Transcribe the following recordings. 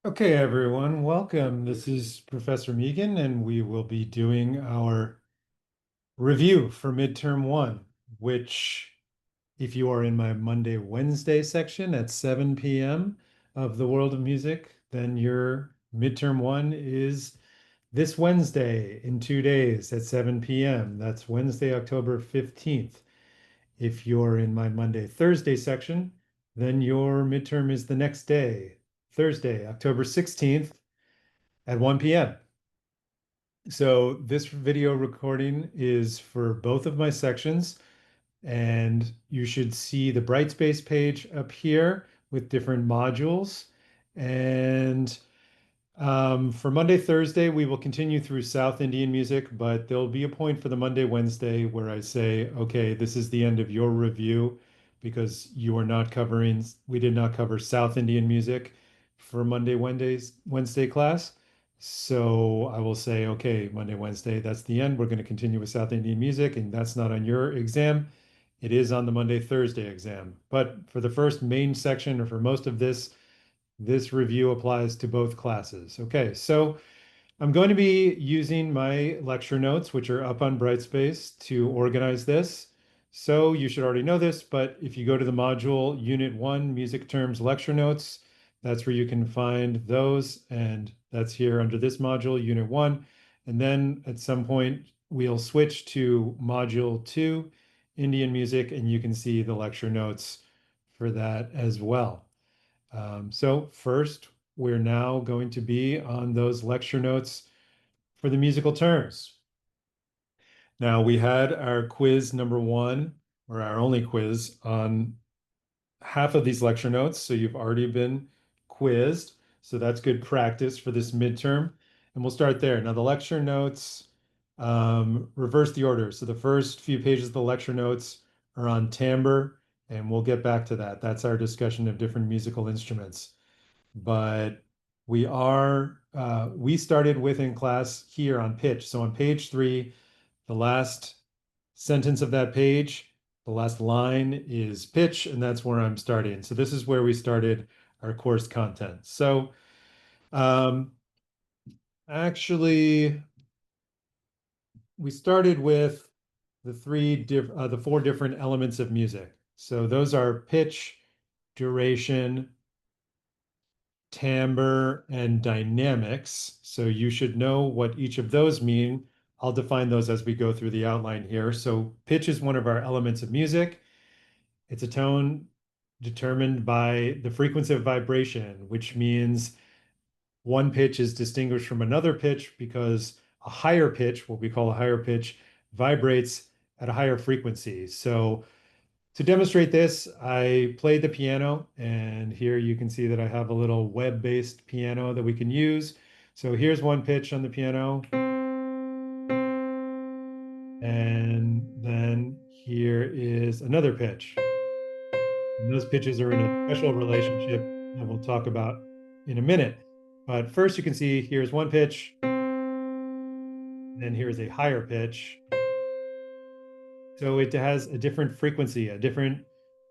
Okay, everyone, welcome. This is Professor Megan, and we will be doing our review for midterm one, which, if you are in my Monday, Wednesday section at 7 p.m. of the world of music, then your midterm one is this Wednesday in 2 days at 7 p.m. That's Wednesday, October 15th. If you're in my Monday, Thursday section, then your midterm is the next day, Thursday, October 16th at 1 p.m. So this video recording is for both of my sections, and you should see the Brightspace page up here with different modules. And for Monday, Thursday, we will continue through South Indian music, but there'll be a point for the Monday, Wednesday where I say, okay, this is the end of your review because you are not covering, we did not cover South Indian music for Wednesday class. So I will say, okay, Monday, Wednesday, that's the end. We're going to continue with South Indian music, and that's not on your exam. It is on the Monday, Thursday exam. But for the first main section, or for most of this review applies to both classes. Okay, so I'm going to be using my lecture notes, which are up on Brightspace, to organize this. So you should already know this, but if you go to the module Unit 1, Music Terms Lecture Notes, that's where you can find those. And that's here under this module, Unit 1. And then at some point, we'll switch to Module 2, Indian Music, and you can see the lecture notes for that as well. So first, we're now going to be on those lecture notes for the musical terms. Now, we had our quiz number one, or our only quiz, on half of these lecture notes. So you've already been quizzed. So that's good practice for this midterm. And we'll start there. Now, the lecture notes reverse the order. So the first few pages of the lecture notes are on timbre, and we'll get back to that. That's our discussion of different musical instruments. But we started with in class here on pitch. So on page 3, the last sentence of that page, the last line is pitch, and that's where I'm starting. So this is where we started our course content. So um, actually, we started with the four different elements of music. So those are pitch, duration, timbre, and dynamics. So you should know what each of those mean. I'll define those as we go through the outline here. So pitch is one of our elements of music. It's a tone determined by the frequency of vibration, which means one pitch is distinguished from another pitch because a higher pitch, what we call a higher pitch, vibrates at a higher frequency. So to demonstrate this, I played the piano, and here you can see that I have a little web-based piano that we can use. So here's one pitch on the piano, and then here is another pitch. And those pitches are in a special relationship that we'll talk about in a minute. But first, you can see here's one pitch, then here's a higher pitch. So it has a different frequency, a different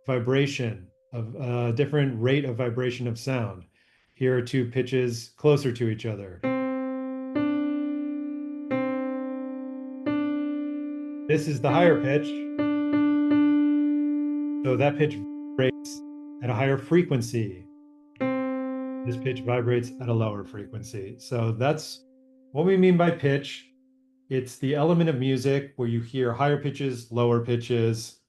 vibration, of a different rate of vibration of sound. Here are two pitches closer to each other. This is the higher pitch. So that pitch vibrates at a higher frequency. This pitch vibrates at a lower frequency. So that's what we mean by pitch. It's the element of music where you hear higher pitches, lower pitches.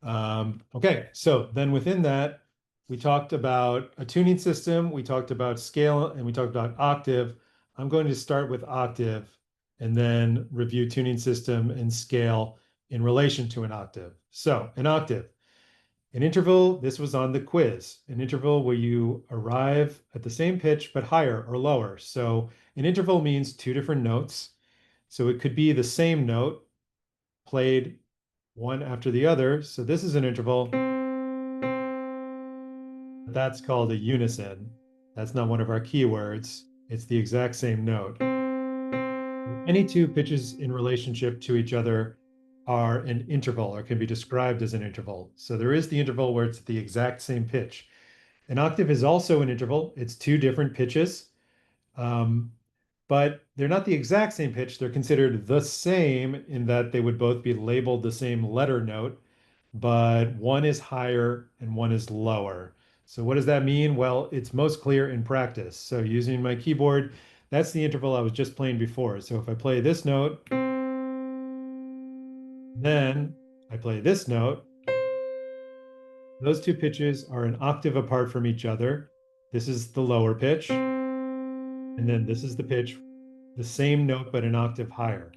Okay, so then within that, we talked about a tuning system, we talked about scale, and we talked about octave. I'm going to start with octave and then review tuning system and scale in relation to an octave. So an octave, an interval, this was on the quiz, an interval where you arrive at the same pitch but higher or lower. So an interval means two different notes. So it could be the same note played one after the other. So this is an interval. That's called a unison. That's not one of our keywords. It's the exact same note. Any two pitches in relationship to each other are an interval or can be described as an interval. So there is the interval where it's the exact same pitch. An octave is also an interval. It's two different pitches, um, but they're not the exact same pitch. They're considered the same in that they would both be labeled the same letter note, but one is higher and one is lower. So what does that mean? Well, it's most clear in practice. So using my keyboard, that's the interval I was just playing before. So if I play this note, then I play this note, those two pitches are an octave apart from each other. This is the lower pitch, and then this is the pitch, the same note, but an octave higher.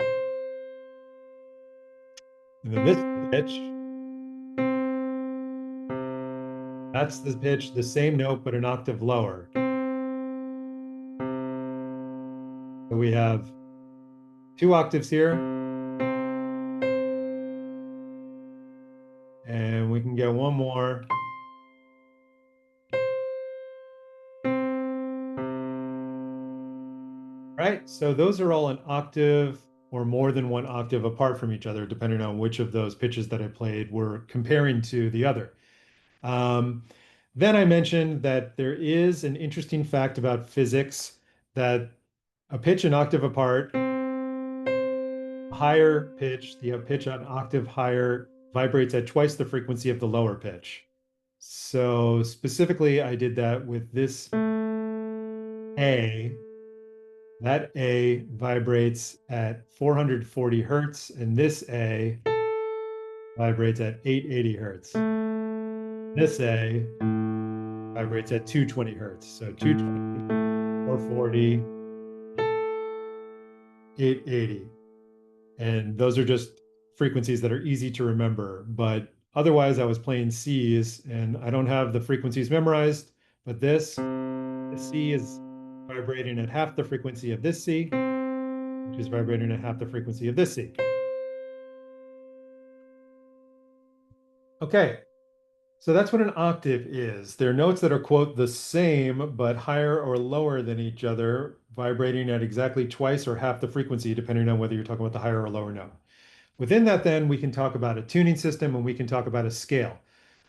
And then this is the pitch. That's the pitch, the same note, but an octave lower. So we have two octaves here, and we can get one more. Right, so those are all an octave or more than one octave apart from each other, depending on which of those pitches that I played we're comparing to the other. Um, then I mentioned that there is an interesting fact about physics that a pitch an octave apart, higher pitch, the pitch an octave higher vibrates at twice the frequency of the lower pitch. So specifically, I did that with this A. That A vibrates at 440 hertz, and this A vibrates at 880 hertz. This A vibrates at 220 hertz. So 220, 440, 880. And those are just frequencies that are easy to remember. But otherwise, I was playing C's, and I don't have the frequencies memorized. But the C is vibrating at half the frequency of this C, which is vibrating at half the frequency of this C. Okay, so that's what an octave is. They're notes that are, quote, the same, but higher or lower than each other, vibrating at exactly twice or half the frequency, depending on whether you're talking about the higher or lower note. Within that, then, we can talk about a tuning system and we can talk about a scale.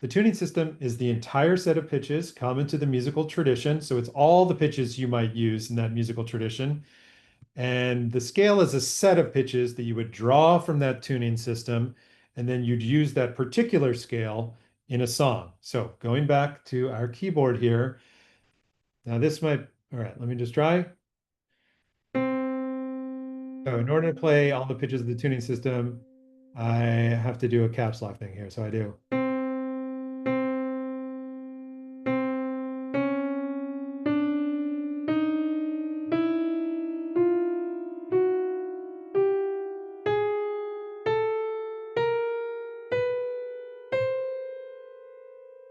The tuning system is the entire set of pitches common to the musical tradition. So it's all the pitches you might use in that musical tradition. And the scale is a set of pitches that you would draw from that tuning system, and then you'd use that particular scale in a song. So going back to our keyboard here, now this might, all right, let me just try. So in order to play all the pitches of the tuning system, I have to do a caps lock thing here. So I do.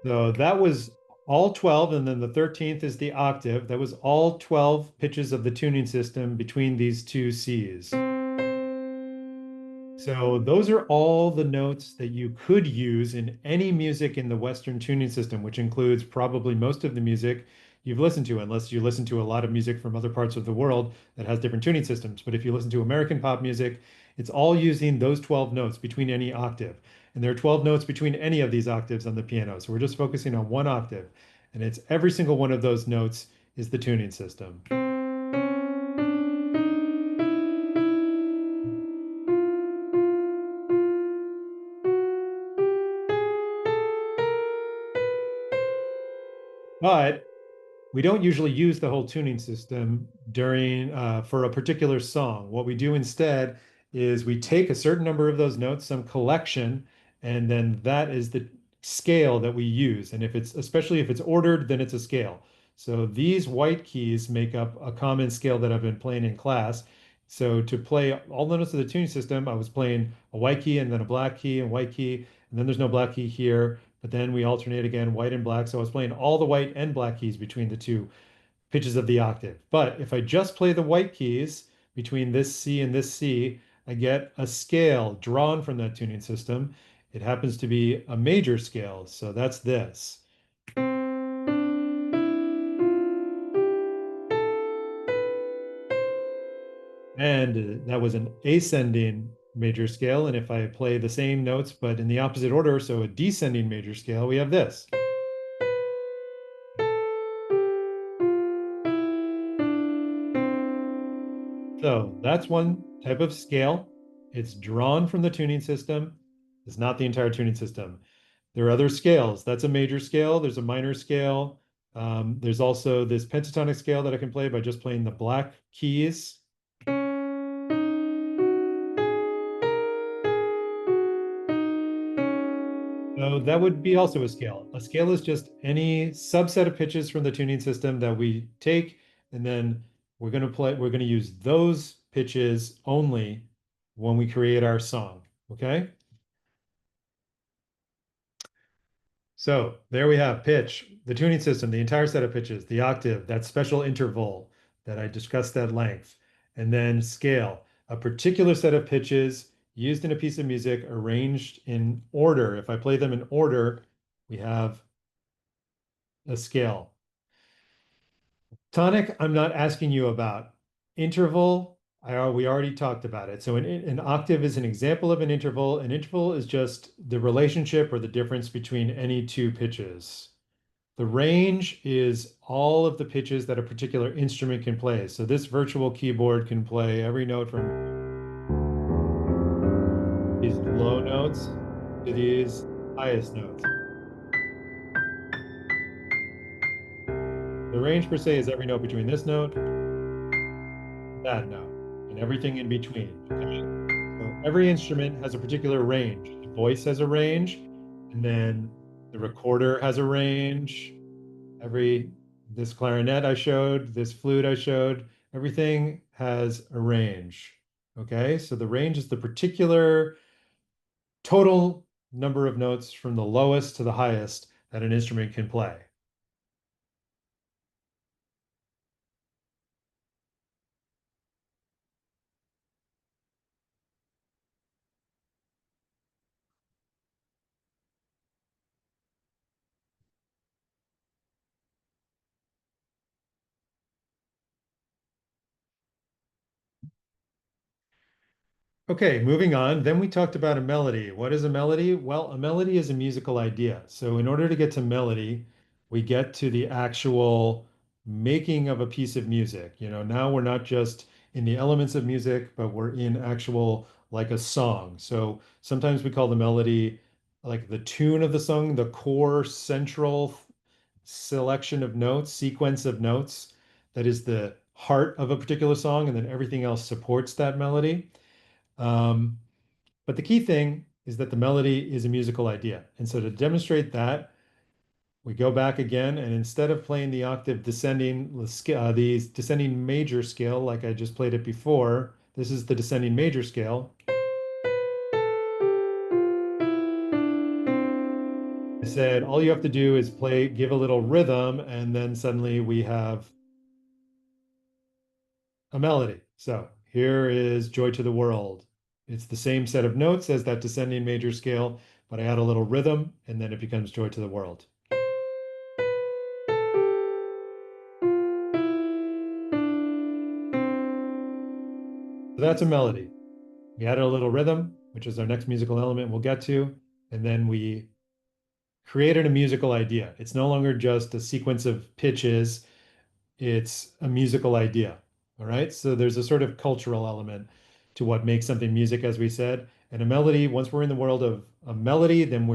So that was all 12, and then the 13th is the octave. That was all 12 pitches of the tuning system between these two Cs. So those are all the notes that you could use in any music in the Western tuning system, which includes probably most of the music you've listened to, unless you listen to a lot of music from other parts of the world that has different tuning systems. But if you listen to American pop music, it's all using those 12 notes between any octave. And there are 12 notes between any of these octaves on the piano. So we're just focusing on one octave. And it's every single one of those notes is the tuning system. But we don't usually use the whole tuning system during for a particular song. What we do instead is we take a certain number of those notes, some collection, and then that is the scale that we use. And if it's, especially if it's ordered, then it's a scale. So these white keys make up a common scale that I've been playing in class. So to play all the notes of the tuning system, I was playing a white key and then a black key and white key, and then there's no black key here. But then we alternate again, white and black. So I was playing all the white and black keys between the two pitches of the octave. But if I just play the white keys between this C and this C, I get a scale drawn from that tuning system. It happens to be a major scale. So that's this. And that was an ascending major scale. And if I play the same notes, but in the opposite order, so a descending major scale, we have this. So that's one type of scale. It's drawn from the tuning system. It's not the entire tuning system. There are other scales. That's a major scale. There's a minor scale. There's also this pentatonic scale that I can play by just playing the black keys. So that would be also a scale. A scale is just any subset of pitches from the tuning system that we take, and then we're going to use those pitches only when we create our song. Okay? So there we have pitch, the tuning system, the entire set of pitches, the octave, that special interval that I discussed at length, and then scale, a particular set of pitches used in a piece of music arranged in order. If I play them in order, we have a scale. Tonic, I'm not asking you about. Interval, we already talked about it. So an octave is an example of an interval. An interval is just the relationship or the difference between any two pitches. The range is all of the pitches that a particular instrument can play. So this virtual keyboard can play every note from these low notes to these highest notes. The range per se is every note between this note and that note and everything in between. Okay? So every instrument has a particular range. The voice has a range, and then the recorder has a range. Every this clarinet I showed, this flute I showed, everything has a range. Okay, so the range is the particular total number of notes from the lowest to the highest that an instrument can play. Okay, moving on. Then we talked about a melody. What is a melody? Well, a melody is a musical idea. So in order to get to melody, we get to the actual making of a piece of music. Now we're not just in the elements of music, but we're in actual like a song. So sometimes we call the melody like the tune of the song, the core central selection of notes, sequence of notes that is the heart of a particular song, and then everything else supports that melody. Um, but the key thing is that the melody is a musical idea. And so to demonstrate that, we go back again, and instead of playing the octave descending, the descending major scale, like I just played it before, this is the descending major scale. I said, all you have to do is play, give a little rhythm, and then suddenly we have a melody. So here is Joy to the World. It's the same set of notes as that descending major scale, but I add a little rhythm, and then it becomes Joy to the World. So that's a melody. We added a little rhythm, which is our next musical element we'll get to, and then we created a musical idea. It's no longer just a sequence of pitches, it's a musical idea. All right. So there's a sort of cultural element to what makes something music, as we said. And a melody, once we're in the world of a melody, then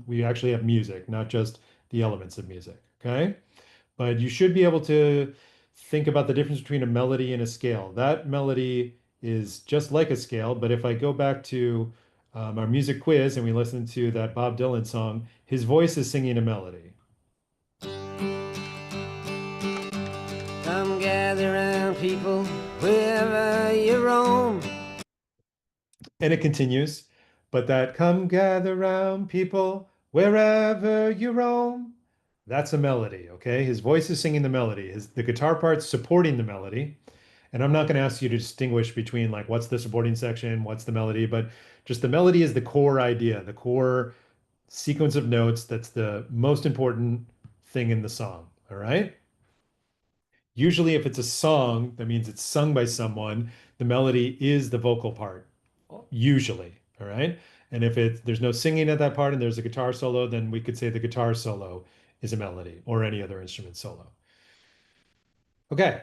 we actually have music, not just the elements of music. Okay. But you should be able to think about the difference between a melody and a scale. That melody is just like a scale, but if I go back to our music quiz and we listen to that Bob Dylan song, his voice is singing a melody. Come gather round, people, wherever you roam. And it continues, but that come gather round, people, wherever you roam. That's a melody, okay? His voice is singing the melody. The guitar part's supporting the melody. And I'm not going to ask you to distinguish between like what's the supporting section, what's the melody, but just the melody is the core idea, the core sequence of notes that's the most important thing in the song, all right? Usually, if it's a song, that means it's sung by someone. The melody is the vocal part, usually. All right. And if there's no singing at that part and there's a guitar solo, then we could say the guitar solo is a melody or any other instrument solo. Okay.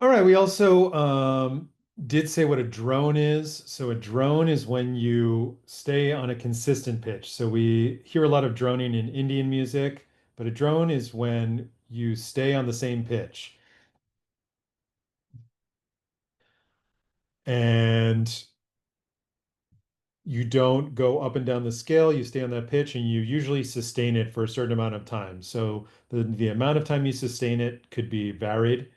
All right, we also did say what a drone is. So a drone is when you stay on a consistent pitch. So we hear a lot of droning in Indian music, but a drone is when you stay on the same pitch. And you don't go up and down the scale, you stay on that pitch and you usually sustain it for a certain amount of time. So the amount of time you sustain it could be varied,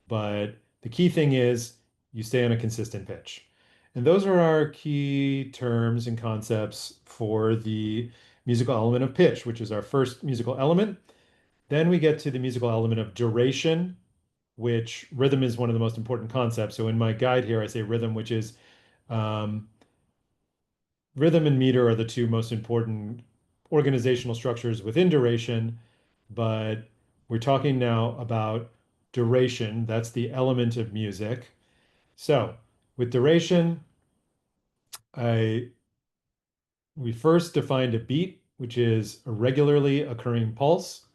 but the key thing is you stay on a consistent pitch. And those are our key terms and concepts for the musical element of pitch, which is our first musical element. Then we get to the musical element of duration, which rhythm is one of the most important concepts. So in my guide here, I say rhythm, which is um, rhythm and meter are the two most important organizational structures within duration, but we're talking now about duration. That's the element of music. So with duration, I we first defined a beat, which is a regularly occurring pulse.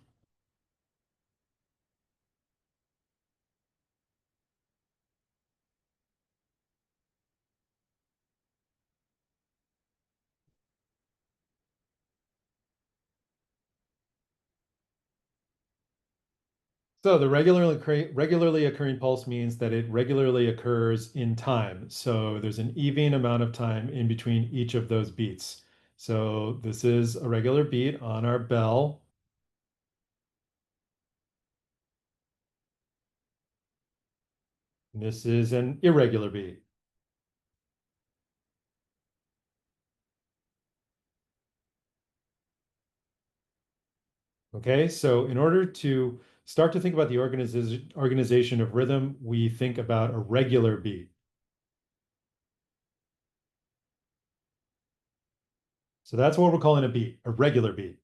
So the regularly occurring pulse means that it regularly occurs in time. So there's an even amount of time in between each of those beats. So this is a regular beat on our bell. This is an irregular beat. Okay, so in order to start to think about the organization of rhythm, we think about a regular beat. So that's what we're calling a beat, a regular beat.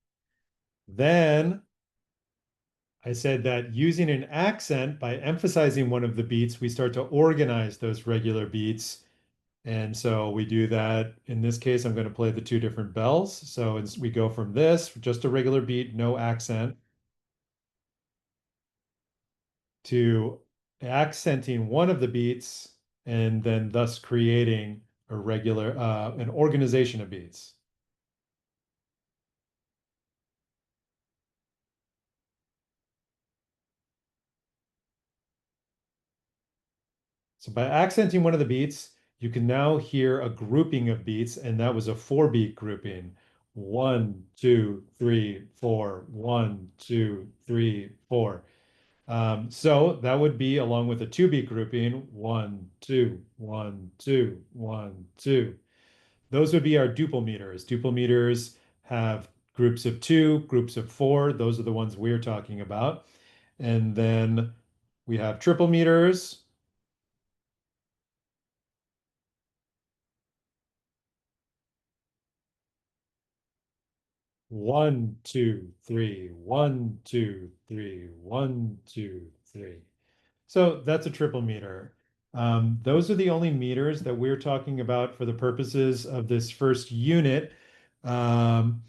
Then I said that using an accent by emphasizing one of the beats, we start to organize those regular beats. And so we do that. In this case, I'm going to play the two different bells. So we go from this, just a regular beat, no accent, to accenting one of the beats and then thus creating an organization of beats. So by accenting one of the beats, you can now hear a grouping of beats, and that was a four beat grouping. One, two, three, four, one, two, three, four. So that would be along with a two beat grouping, one, two, one, two, one, two. Those would be our duple meters. Duple meters have groups of two, groups of four. Those are the ones we're talking about. And then we have triple meters. One, two, three, one, two, three, one, two, three. So that's a triple meter. Those are the only meters that we're talking about for the purposes of this first unit. Um,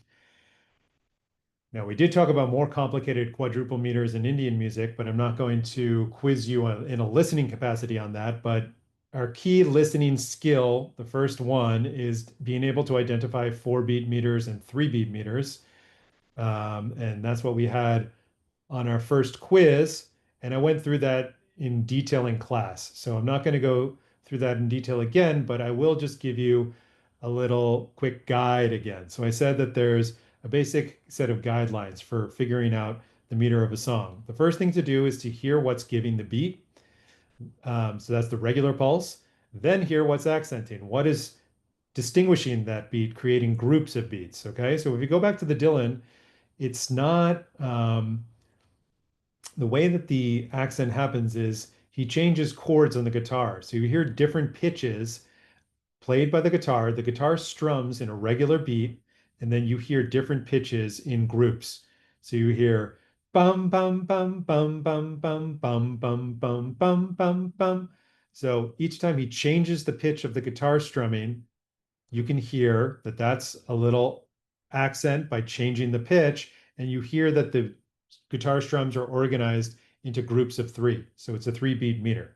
Now, we did talk about more complicated quadruple meters in Indian music, but I'm not going to quiz you in a listening capacity on that. But our key listening skill, the first one, is being able to identify four beat meters and three beat meters. And that's what we had on our first quiz. And I went through that in detail in class. So I'm not going to go through that in detail again, but I will just give you a little quick guide again. So I said that there's a basic set of guidelines for figuring out the meter of a song. The first thing to do is to hear what's giving the beat. So that's the regular pulse. Then hear what's accenting. What is distinguishing that beat, creating groups of beats. Okay. So if you go back to the Dylan, it's not the way that the accent happens is he changes chords on the guitar. So you hear different pitches played by the guitar. The guitar strums in a regular beat, and then you hear different pitches in groups. So you hear bum bum bum bum bum bum bum bum bum bum bum bum. So each time he changes the pitch of the guitar strumming, you can hear that that's a little accent by changing the pitch, and you hear that the guitar strums are organized into groups of three. So it's a three beat meter.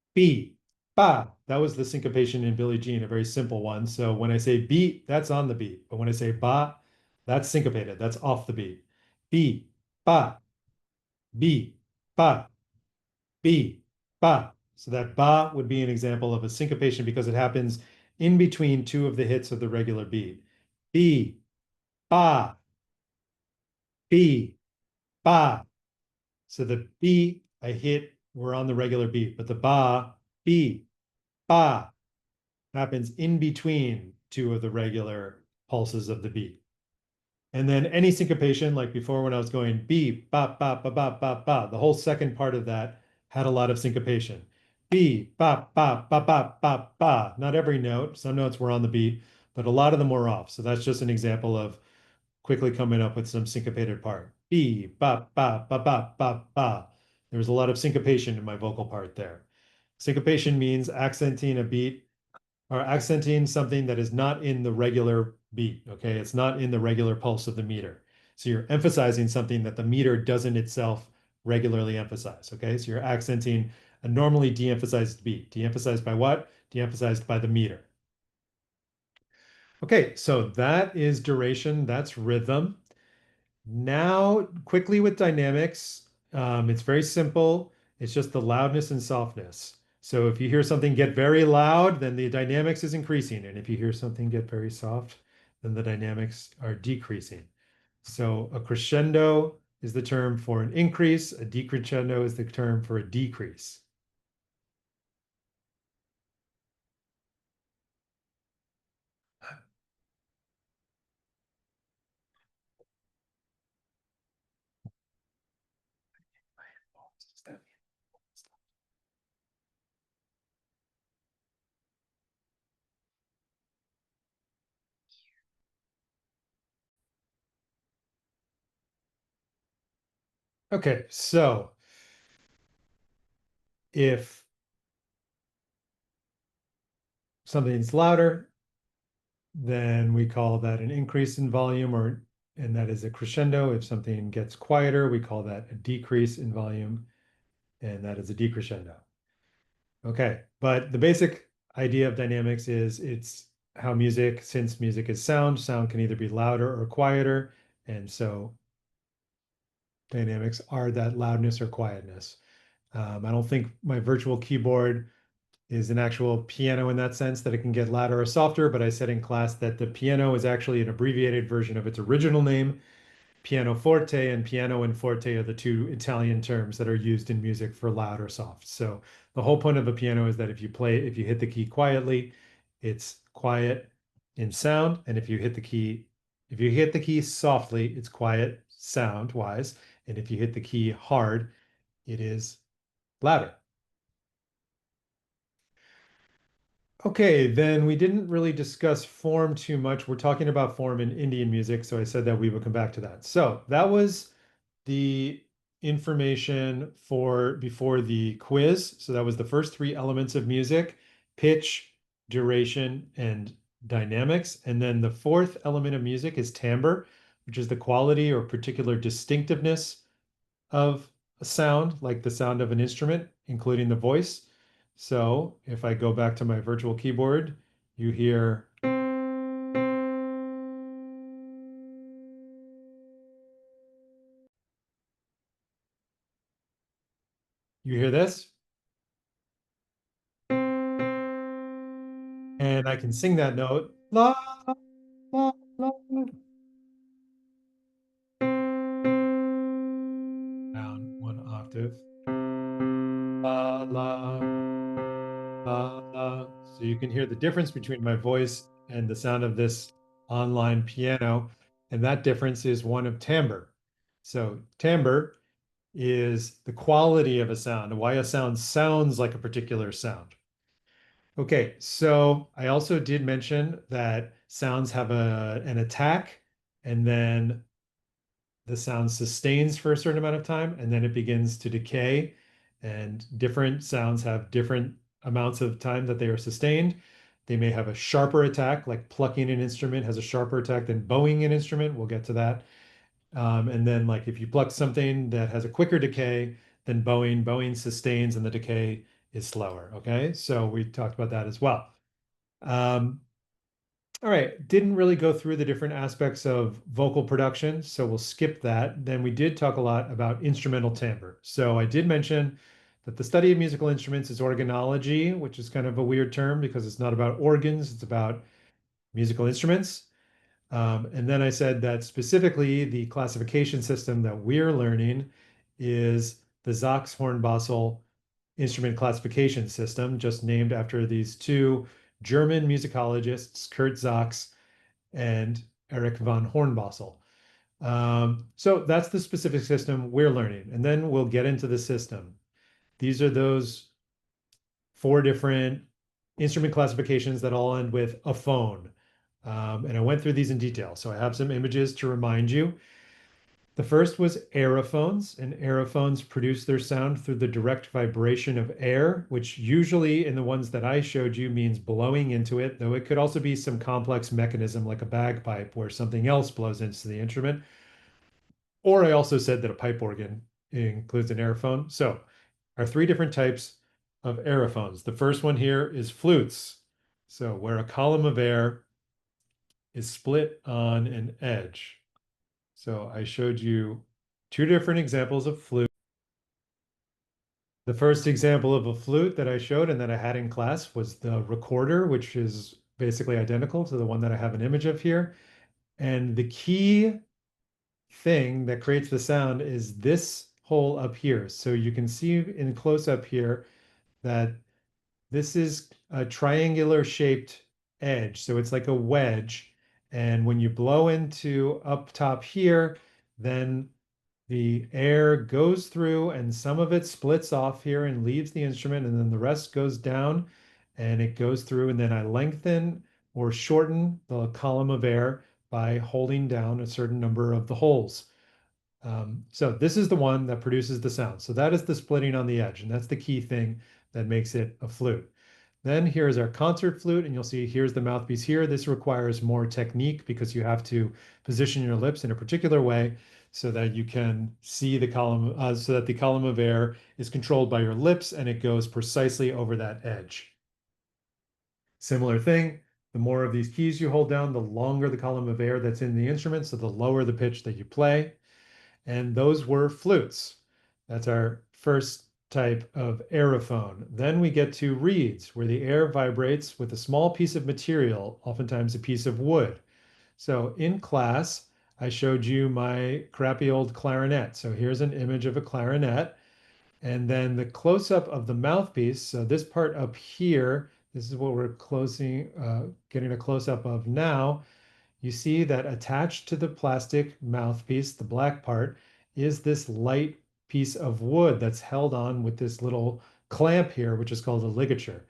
B, ba. That was the syncopation in Billie Jean, a very simple one. So when I say beat, that's on the beat. But when I say ba, that's syncopated. That's off the beat. B, ba, B, ba, B, ba. So that ba would be an example of a syncopation because it happens in between two of the hits of the regular beat. B, ba, B, ba. So the B I hit, we're on the regular beat, but the ba, B, ba happens in between two of the regular pulses of the beat. And then any syncopation, like before when I was going beep, bop, bop, bop, bop, bop, bop, the whole second part of that had a lot of syncopation. Beep, bop, bop, bop, bop, bop, bop. Not every note. Some notes were on the beat, but a lot of them were off. So that's just an example of quickly coming up with some syncopated part. Beep, bop, bop, bop, bop, bop, bop. There was a lot of syncopation in my vocal part there. Syncopation means accenting a beat or accenting something that is not in the regular beat. Okay. It's not in the regular pulse of the meter. So you're emphasizing something that the meter doesn't itself regularly emphasize. Okay. So you're accenting a normally de-emphasized beat. De-emphasized by what? De-emphasized by the meter. Okay. So that is duration. That's rhythm. Now, quickly with dynamics, it's very simple. It's just the loudness and softness. So if you hear something get very loud, then the dynamics is increasing. And if you hear something get very soft, then the dynamics are decreasing. So a crescendo is the term for an increase. A decrescendo is the term for a decrease. Okay, so if something's louder, then we call that an increase in volume and that is a crescendo. If something gets quieter, we call that a decrease in volume and that is a decrescendo. Okay, but the basic idea of dynamics is it's how music, since music is sound, sound can either be louder or quieter. And so dynamics are that loudness or quietness. I don't think my virtual keyboard is an actual piano in that sense that it can get louder or softer, but I said in class that the piano is actually an abbreviated version of its original name, pianoforte, and piano and forte are the two Italian terms that are used in music for loud or soft. So the whole point of a piano is that if you hit the key quietly, it's quiet in sound, and if you hit the key softly, it's quiet sound wise, and if you hit the key hard, it is louder. Okay, then we didn't really discuss form too much. We're talking about form in Indian music, so I said that we would come back to that. So that was the information for before the quiz. So that was the first three elements of music: pitch, duration, and dynamics. And then the fourth element of music is timbre, which is the quality or particular distinctiveness of a sound, like the sound of an instrument, including the voice. So if I go back to my virtual keyboard, you hear, you hear this, and I can sing that note, la, la, la, down one octave, la, la, la, la. So you can hear the difference between my voice and the sound of this online piano, and that difference is one of timbre. So timbre is the quality of a sound, why a sound sounds like a particular sound. Okay, so I also did mention that sounds have an attack, and then the sound sustains for a certain amount of time, and then it begins to decay. And different sounds have different amounts of time that they are sustained. They may have a sharper attack, like plucking an instrument has a sharper attack than bowing an instrument. We'll get to that. And then like if you pluck something that has a quicker decay than bowing, bowing sustains and the decay is slower. Okay, so we talked about that as well. Um, all right, didn't really go through the different aspects of vocal production, so we'll skip that. Then we did talk a lot about instrumental timbre. So I did mention that the study of musical instruments is organology, which is kind of a weird term because it's not about organs, it's about musical instruments. And then I said that specifically the classification system that we're learning is the Sachs-Hornbostel instrument classification system, just named after these two German musicologists, Kurt Sachs and Erich von Hornbostel. So that's the specific system we're learning. And then we'll get into the system. These are those four different instrument classifications that all end with a phone. And I went through these in detail. So I have some images to remind you. The first was aerophones, and aerophones produce their sound through the direct vibration of air, which usually in the ones that I showed you means blowing into it, though it could also be some complex mechanism like a bagpipe where something else blows into the instrument. Or I also said that a pipe organ includes an aerophone. So our three different types of aerophones. The first one here is flutes. So where a column of air is split on an edge. So I showed you two different examples of flute. The first example of a flute that I showed and that I had in class was the recorder, which is basically identical to the one that I have an image of here. And the key thing that creates the sound is this hole up here. So you can see in close up here that this is a triangular shaped edge. So it's like a wedge. And when you blow into up top here, then the air goes through and some of it splits off here and leaves the instrument, and then the rest goes down and it goes through. And then I lengthen or shorten the column of air by holding down a certain number of the holes. So this is the one that produces the sound. So that is the splitting on the edge, and that's the key thing that makes it a flute. Then here's our concert flute, and you'll see here's the mouthpiece here. This requires more technique because you have to position your lips in a particular way so that you can see the column, so that the column of air is controlled by your lips and it goes precisely over that edge. Similar thing, the more of these keys you hold down, the longer the column of air that's in the instrument, so the lower the pitch that you play. And those were flutes. That's our first type of aerophone. Then we get to reeds, where the air vibrates with a small piece of material, oftentimes a piece of wood. So in class, I showed you my crappy old clarinet. So here's an image of a clarinet. And then the close-up of the mouthpiece. So this part up here, this is what we're getting a close-up of now. You see that attached to the plastic mouthpiece, the black part, is this light piece of wood that's held on with this little clamp here, which is called a ligature.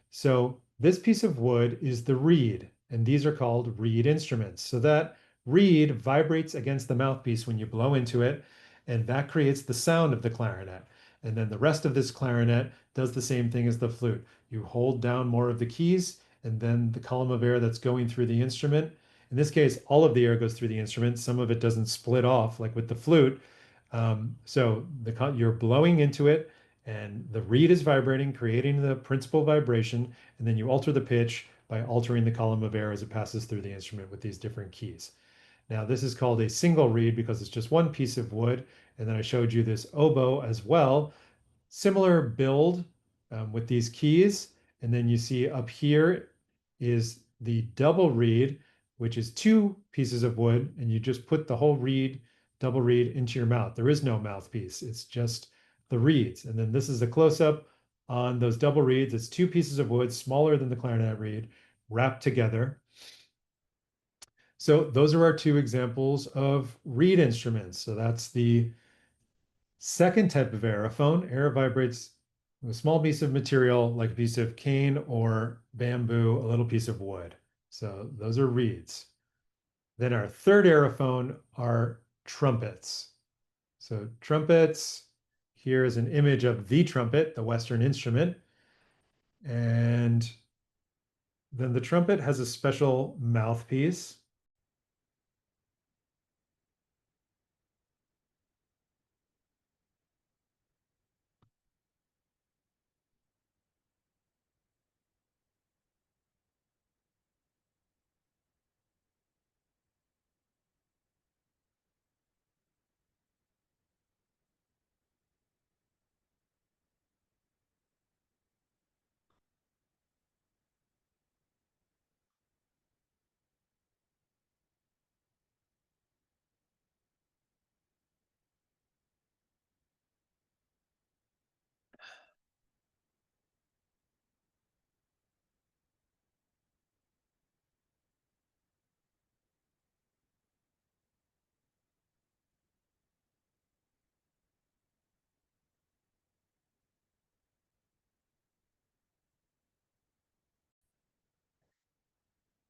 So this piece of wood is the reed, and these are called reed instruments. So that reed vibrates against the mouthpiece when you blow into it, and that creates the sound of the clarinet. And then the rest of this clarinet does the same thing as the flute. You hold down more of the keys, and then the column of air that's going through the instrument, in this case, all of the air goes through the instrument. Some of it doesn't split off like with the flute. So you're blowing into it and the reed is vibrating, creating the principal vibration. And then you alter the pitch by altering the column of air as it passes through the instrument with these different keys. Now, this is called a single reed because it's just one piece of wood. And then I showed you this oboe as well. Similar build with these keys. And then you see up here is the double reed, which is two pieces of wood, and you just put the whole reed, double reed into your mouth. There is no mouthpiece, it's just the reeds. And then this is a close-up on those double reeds. It's two pieces of wood, smaller than the clarinet reed, wrapped together. So those are our two examples of reed instruments. So that's the second type of aerophone. Air vibrates with a small piece of material like a piece of cane or bamboo, a little piece of wood. So those are reeds. Then our third aerophone are trumpets. So trumpets, here is an image of the trumpet, the Western instrument. And then the trumpet has a special mouthpiece.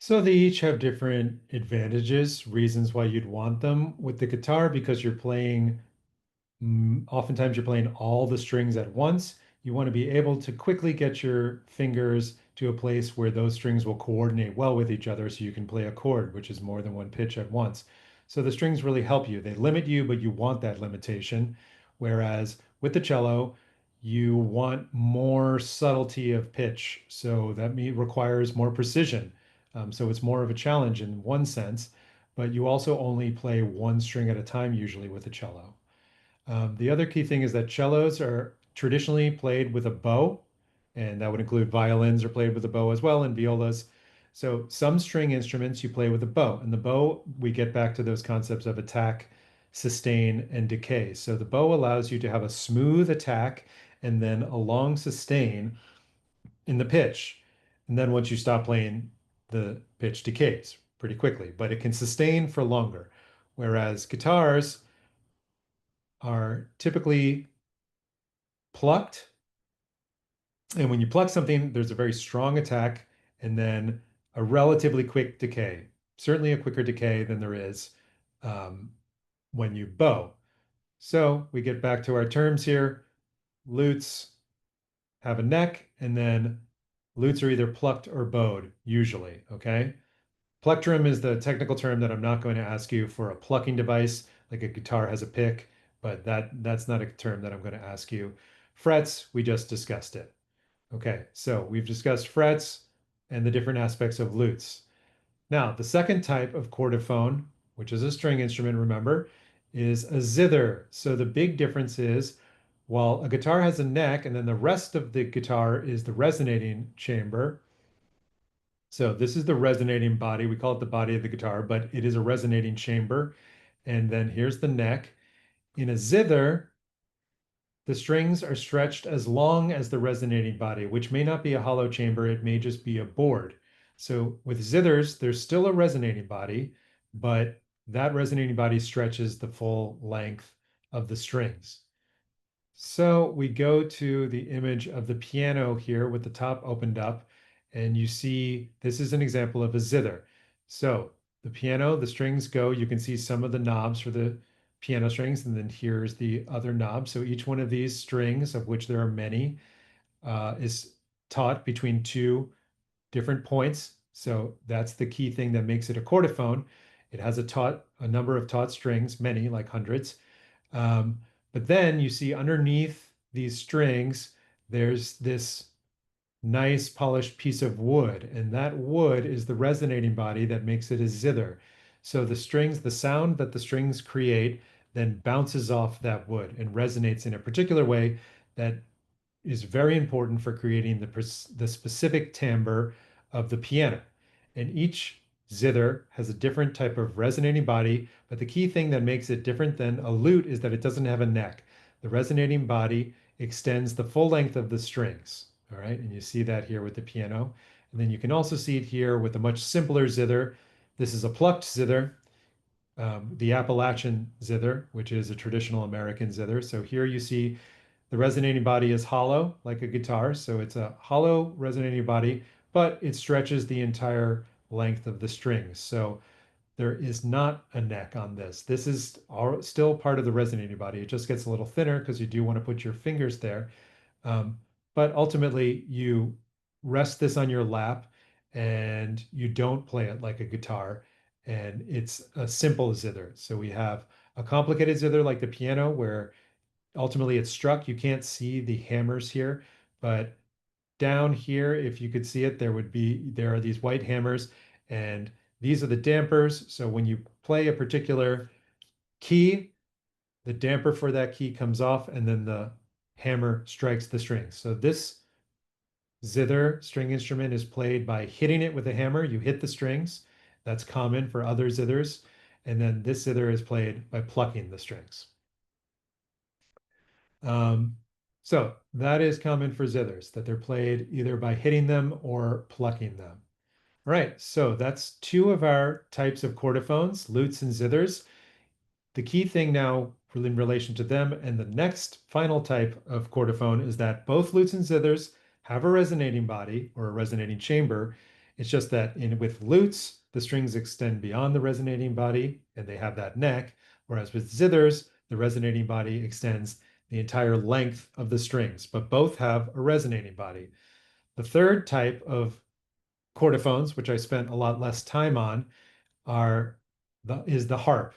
So they each have different advantages, reasons why you'd want them. With the guitar, because you're playing oftentimes you're playing all the strings at once. You want to be able to quickly get your fingers to a place where those strings will coordinate well with each other so you can play a chord, which is more than one pitch at once. So the strings really help you. They limit you, but you want that limitation. Whereas with the cello, you want more subtlety of pitch. So that requires more precision. So it's more of a challenge in one sense, but you also only play one string at a time usually with the cello. The other key thing is that cellos are traditionally played with a bow, and that would include violins are played with a bow as well, and violas. So some string instruments you play with a bow, and the bow, we get back to those concepts of attack, sustain, and decay. So the bow allows you to have a smooth attack and then a long sustain in the pitch. And then once you stop playing, the pitch decays pretty quickly, but it can sustain for longer. Whereas guitars are typically plucked. And when you pluck something, there's a very strong attack and then a relatively quick decay. Certainly a quicker decay than there is um, when you bow. So we get back to our terms here. Lutes have a neck, and then lutes are either plucked or bowed, usually. Okay. Plectrum is the technical term that I'm not going to ask you for a plucking device, like a guitar has a pick, but that's not a term that I'm going to ask you. Frets, we just discussed it. Okay, so we've discussed frets and the different aspects of lutes. Now, the second type of chordophone, which is a string instrument, remember, is a zither. So the big difference is while a guitar has a neck and then the rest of the guitar is the resonating chamber. So this is the resonating body. We call it the body of the guitar, but it is a resonating chamber. And then here's the neck. In a zither, the strings are stretched as long as the resonating body, which may not be a hollow chamber, it may just be a board. So with zithers, there's still a resonating body, but that resonating body stretches the full length of the strings. So we go to the image of the piano here with the top opened up, and you see this is an example of a zither. So the piano, the strings go, you can see some of the knobs for the piano strings, and then here's the other knob. So each one of these strings, of which there are many, is taut between two different points. So that's the key thing that makes it a chordophone. It has a number of taut strings, many, like hundreds. Um, but then you see underneath these strings, there's this nice polished piece of wood, and that wood is the resonating body that makes it a zither. So the strings, the sound that the strings create, then bounces off that wood and resonates in a particular way that is very important for creating the specific timbre of the piano. And each zither has a different type of resonating body, but the key thing that makes it different than a lute is that it doesn't have a neck. The resonating body extends the full length of the strings. All right, and you see that here with the piano. And then you can also see it here with a much simpler zither. This is a plucked zither, the Appalachian zither, which is a traditional American zither. So here you see the resonating body is hollow, like a guitar. So it's a hollow resonating body, but it stretches the entire length of the strings. So there is not a neck on this. This is still part of the resonating body. It just gets a little thinner because you do want to put your fingers there. Um, but ultimately, you rest this on your lap and you don't play it like a guitar. And it's a simple zither. So we have a complicated zither like the piano, where ultimately it's struck. You can't see the hammers here, but down here, if you could see it, there are these white hammers, and these are the dampers. So when you play a particular key, the damper for that key comes off, and then the hammer strikes the strings. So this zither string instrument is played by hitting it with a hammer. You hit the strings. That's common for other zithers. And then this zither is played by plucking the strings. Um, so that is common for zithers, that they're played either by hitting them or plucking them. All right, so that's two of our types of chordophones, lutes and zithers. The key thing now in relation to them and the next final type of chordophone is that both lutes and zithers have a resonating body or a resonating chamber, It's just that with lutes, the strings extend beyond the resonating body and they have that neck, whereas with zithers, the resonating body extends the entire length of the strings, but both have a resonating body. The third type of chordophones, which I spent a lot less time on, is the harp.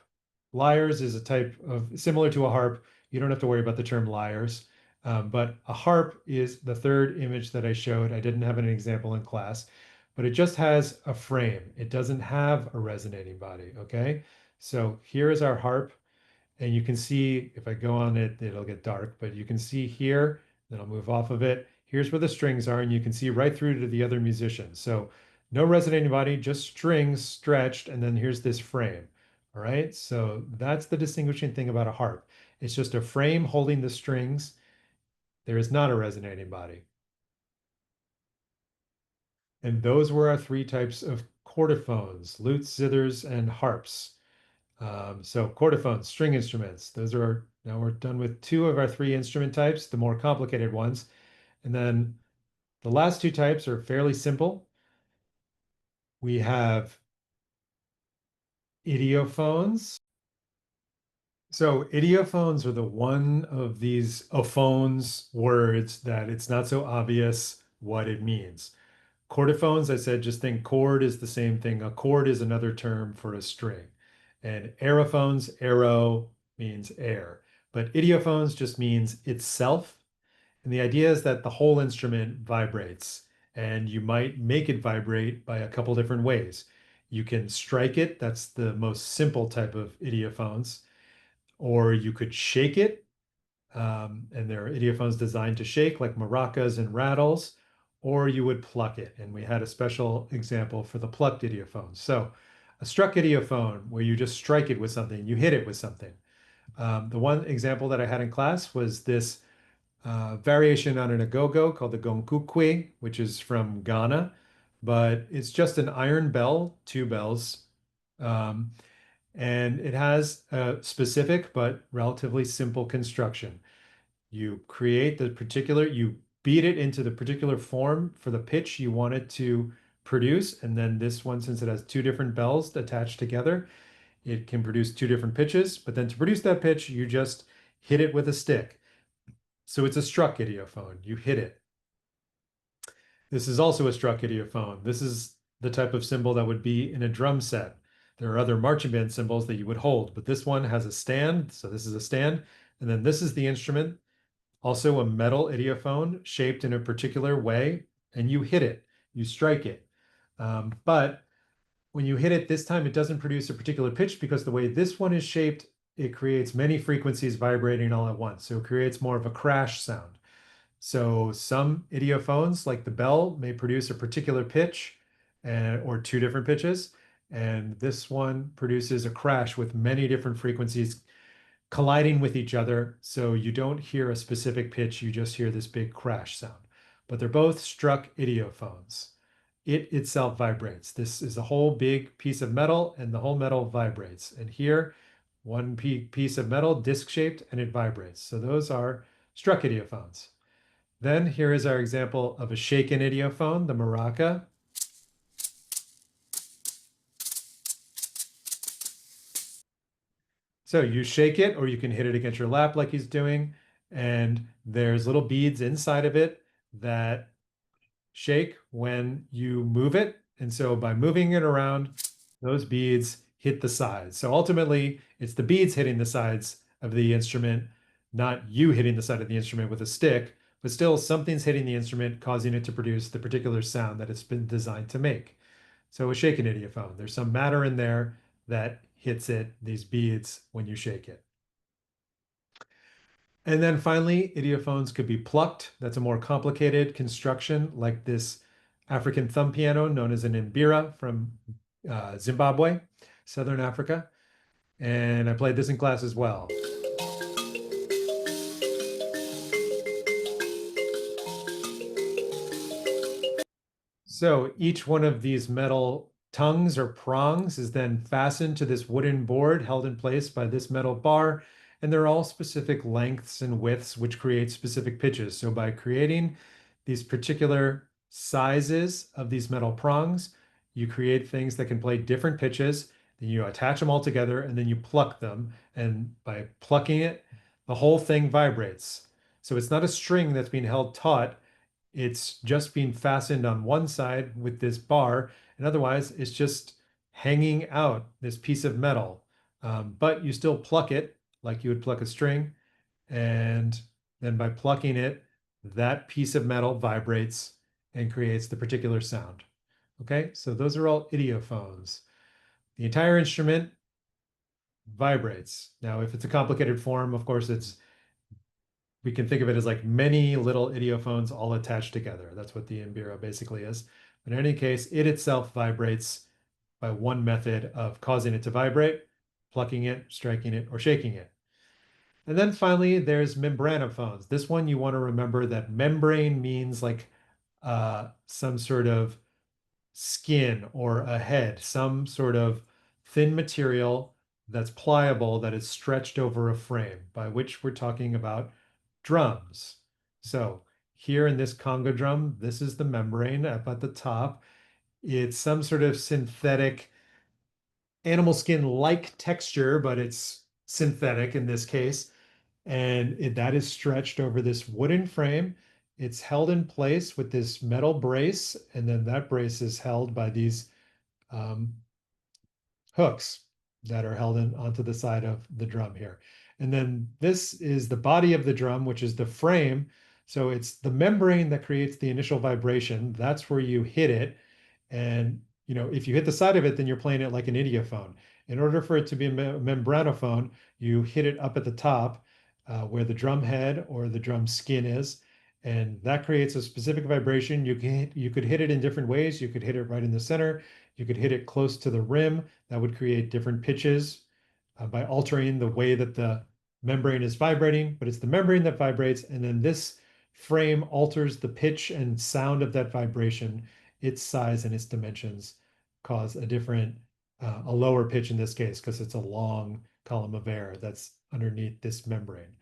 Lyres is a type of similar to a harp. You don't have to worry about the term lyres. But a harp is the third image that I showed. I didn't have an example in class, but it just has a frame. It doesn't have a resonating body. Okay. So here is our harp. And you can see if I go on it, it'll get dark, but you can see here, then I'll move off of it. Here's where the strings are, and you can see right through to the other musicians. So no resonating body, just strings stretched, and then here's this frame. All right, so that's the distinguishing thing about a harp. It's just a frame holding the strings. There is not a resonating body. And those were our three types of chordophones, lutes, zithers, and harps. So chordophones, string instruments, those are, now we're done with two of our three instrument types, the more complicated ones. And then the last two types are fairly simple. We have idiophones. So idiophones are the one of these ophones words that it's not so obvious what it means. Chordophones, I said, just think chord is the same thing. A chord is another term for a string. And aerophones, aero means air. But idiophones just means itself. And the idea is that the whole instrument vibrates. And you might make it vibrate by a couple different ways. You can strike it, that's the most simple type of idiophones. Or you could shake it, and there are idiophones designed to shake, like maracas and rattles, or you would pluck it. And we had a special example for the plucked idiophone. So a struck idiophone, where you just strike it with something, you hit it with something. The one example that I had in class was this variation on an agogo called the gonkukwe, which is from Ghana, but it's just an iron bell, two bells. Um, and it has a specific but relatively simple construction. You create the particular, you beat it into the particular form for the pitch you want it to produce. And then this one, since it has two different bells attached together, it can produce two different pitches. But then to produce that pitch, you just hit it with a stick. So it's a struck idiophone. You hit it. This is also a struck idiophone. This is the type of cymbal that would be in a drum set. There are other marching band cymbals that you would hold, but this one has a stand. So this is a stand. And then this is the instrument, also a metal idiophone shaped in a particular way, and you hit it, you strike it. But when you hit it this time, it doesn't produce a particular pitch because the way this one is shaped, it creates many frequencies vibrating all at once. So it creates more of a crash sound. So some idiophones, like the bell, may produce a particular pitch or two different pitches. And this one produces a crash with many different frequencies colliding with each other. So you don't hear a specific pitch, you just hear this big crash sound. But they're both struck idiophones. It itself vibrates. This is a whole big piece of metal, and the whole metal vibrates. And here, one piece of metal, disc shaped, and it vibrates. So those are struck idiophones. Then here is our example of a shaken idiophone, the maraca. So you shake it, or you can hit it against your lap like he's doing, and there's little beads inside of it that shake when you move it. And so by moving it around, those beads hit the sides. So ultimately, it's the beads hitting the sides of the instrument, not you hitting the side of the instrument with a stick, but still something's hitting the instrument, causing it to produce the particular sound that it's been designed to make. So a shaken idiophone, there's some matter in there that hits it, these beads, when you shake it. And then finally, idiophones could be plucked. That's a more complicated construction, like this African thumb piano known as an mbira from Zimbabwe, Southern Africa. And I played this in class as well. So each one of these metal tongues or prongs is then fastened to this wooden board held in place by this metal bar. And they're all specific lengths and widths, which create specific pitches. So by creating these particular sizes of these metal prongs. You create things that can play different pitches. Then you attach them all together and then you pluck them. And by plucking it, the whole thing vibrates. So it's not a string that's being held taut. It's just being fastened on one side with this bar. And otherwise, it's just hanging out this piece of metal. But you still pluck it like you would pluck a string. And then by plucking it, that piece of metal vibrates and creates the particular sound. Okay, so those are all idiophones. The entire instrument vibrates. Now, if it's a complicated form, of course, it's we can think of it as like many little idiophones all attached together. That's what the mbira basically is. But in any case, it itself vibrates by one method of causing it to vibrate, plucking it, striking it, or shaking it. And then finally, there's membranophones. This one you want to remember that membrane means like some sort of skin or a head, some sort of thin material that's pliable that is stretched over a frame, by which we're talking about drums. So here in this conga drum, this is the membrane up at the top. It's some sort of synthetic animal skin-like texture, but it's synthetic in this case. And that is stretched over this wooden frame. It's held in place with this metal brace, and then that brace is held by these um, hooks that are held onto the side of the drum here. And then this is the body of the drum, which is the frame. So it's the membrane that creates the initial vibration. That's where you hit it. And if you hit the side of it, then you're playing it like an idiophone. In order for it to be a membranophone, you hit it up at the top where the drum head or the drum skin is. And that creates a specific vibration. You could hit it in different ways. You could hit it right in the center. You could hit it close to the rim. That would create different pitches by altering the way that the membrane is vibrating, but it's the membrane that vibrates. And then this frame alters the pitch and sound of that vibration. Its size and its dimensions cause a lower pitch in this case, because it's a long column of air that's underneath this membrane.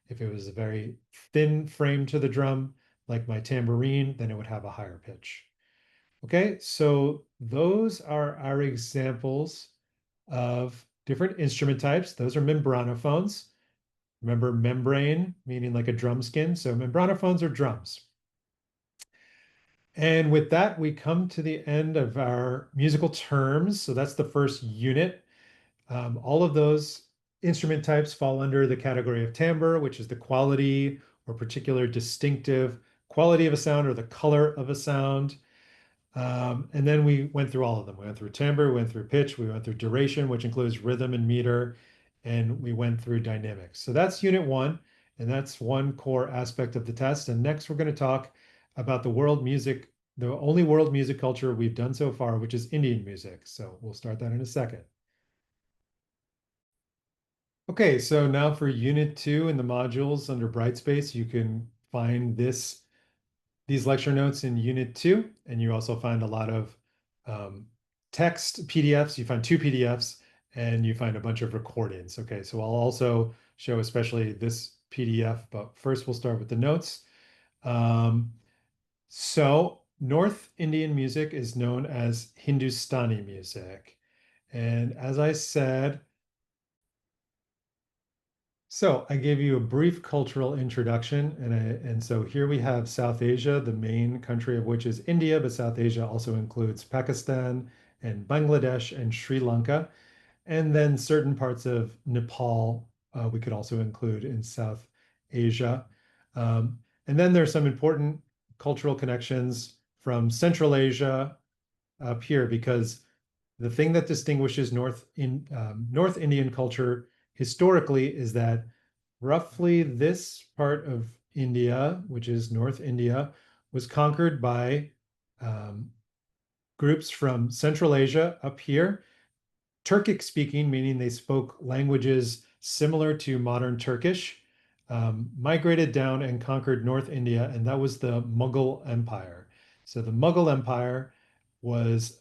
If it was a very thin frame to the drum, like my tambourine, then it would have a higher pitch. Okay, so those are our examples of different instrument types. Those are membranophones. Remember, membrane meaning like a drum skin. So membranophones are drums. And with that, we come to the end of our musical terms. So that's the first unit. All of those instrument types fall under the category of timbre, which is the quality or particular distinctive quality of a sound or the color of a sound. And then we went through all of them. We went through timbre, we went through pitch, we went through duration, which includes rhythm and meter, and we went through dynamics. So that's unit one, and that's one core aspect of the test. And next, we're going to talk about the only world music culture we've done so far, which is Indian music. So we'll start that in a second. Okay, so now for unit two in the modules under Brightspace, you can find these lecture notes in Unit 2, and you also find a lot of text PDFs. You find two PDFs, and you find a bunch of recordings. Okay, so I'll also show especially this PDF, but first we'll start with the notes. So North Indian music is known as Hindustani music. And as I said, so I gave you a brief cultural introduction, and so here we have South Asia, the main country of which is India, but South Asia also includes Pakistan and Bangladesh and Sri Lanka, and then certain parts of Nepal we could also include in South Asia. And then there's some important cultural connections from Central Asia up here, because the thing that distinguishes North Indian culture historically is that roughly this part of India, which is North India, was conquered by groups from Central Asia up here, Turkic speaking, meaning they spoke languages similar to modern Turkish, migrated down and conquered North India, and that was the Mughal Empire. So the Mughal Empire was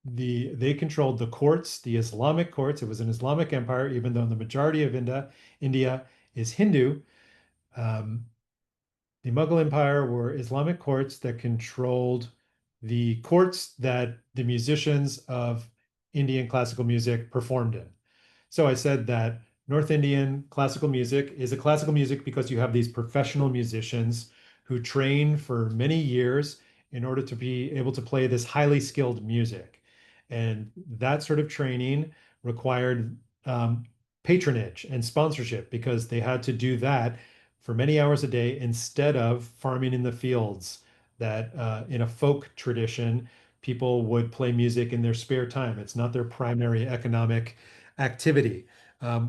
they controlled the courts, the Islamic courts. It was an Islamic empire, even though the majority of India is Hindu. Um, The Mughal Empire were Islamic courts that controlled the courts that the musicians of Indian classical music performed in. So I said that North Indian classical music is a classical music because you have these professional musicians who train for many years in order to be able to play this highly skilled music. And that sort of training required patronage and sponsorship because they had to do that for many hours a day instead of farming in the fields that in a folk tradition, people would play music in their spare time. It's not their primary economic activity.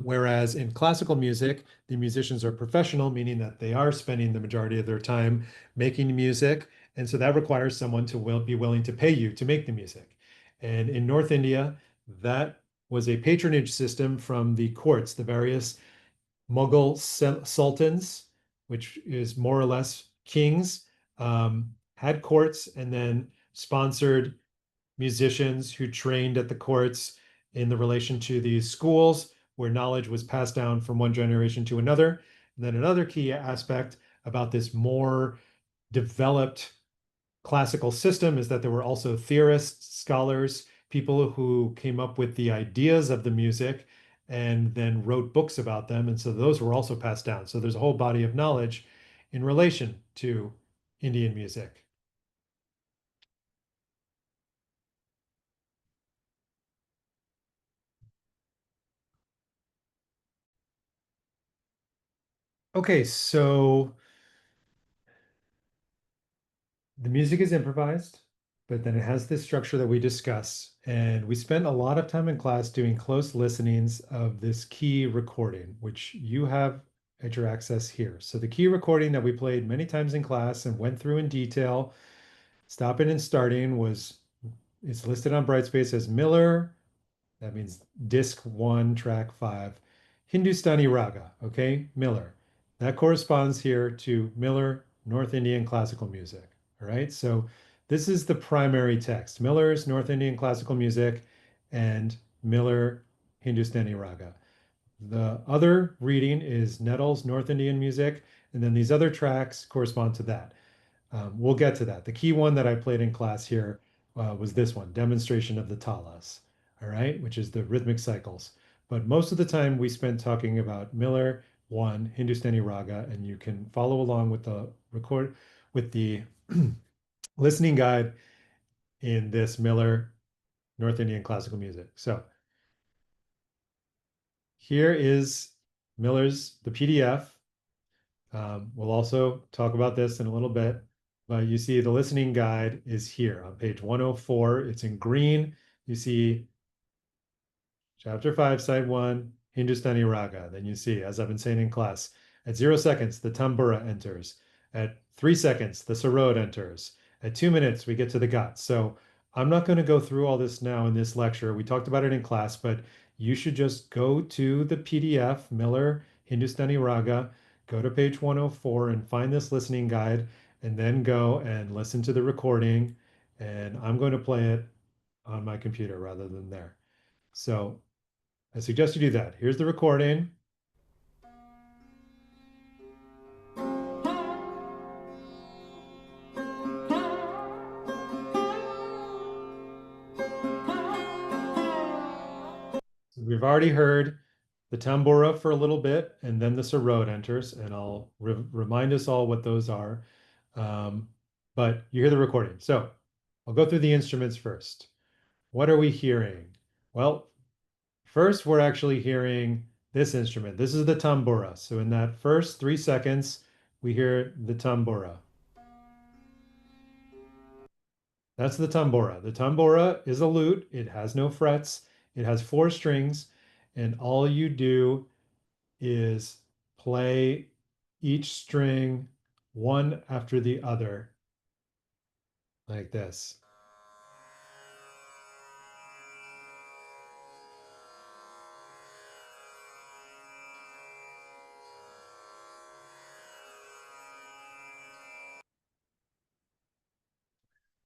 Whereas in classical music, the musicians are professional, meaning that they are spending the majority of their time making music. And so that requires someone to be willing to pay you to make the music. And in North India, that was a patronage system from the courts, the various Mughal sultans, which is more or less kings, had courts and then sponsored musicians who trained at the courts in the relation to these schools where knowledge was passed down from one generation to another. And then another key aspect about this more developed classical system is that there were also theorists, scholars, people who came up with the ideas of the music and then wrote books about them. And so those were also passed down. So there's a whole body of knowledge in relation to Indian music. Okay, so the music is improvised, but then it has this structure that we discuss. And we spent a lot of time in class doing close listenings of this key recording, which you have at your access here. So the key recording that we played many times in class and went through in detail, stopping and starting, was it's listed on Brightspace as Miller. That means disc one, track five, Hindustani Raga. Okay, Miller. That corresponds here to Miller North Indian classical music. All right, so this is the primary text. Miller's North Indian classical music and Miller Hindustani Raga. The other reading is Nettles North Indian music, and then these other tracks correspond to that. We'll get to that. The key one that I played in class here was this one, Demonstration of the Talas, all right, which is the rhythmic cycles. But most of the time we spent talking about Miller, one, Hindustani Raga, and you can follow along with the listening guide in this Miller North Indian classical music. So here is the PDF. We'll also talk about this in a little bit, but you see the listening guide is here on page 104. It's in green. You see chapter 5, side 1, Hindustani Raga. Then you see, as I've been saying in class, at 0 seconds, the tambura enters. At 3 seconds, the sarod enters. At 2 minutes, we get to the gat. So I'm not going to go through all this now in this lecture. We talked about it in class, but you should just go to the PDF, Miller Hindustani Raga, go to page 104 and find this listening guide, and then go and listen to the recording. And I'm going to play it on my computer rather than there. So I suggest you do that. Here's the recording. So we've already heard the tambura for a little bit, and then the sarod enters, and I'll remind us all what those are. Um, but you hear the recording. So I'll go through the instruments first. What are we hearing? Well, first we're actually hearing this instrument. This is the tambura. So in that first 3 seconds, we hear the tambura. That's the tambura. The tambura is a lute. It has no frets. It has 4 strings, and all you do is play each string one after the other like this.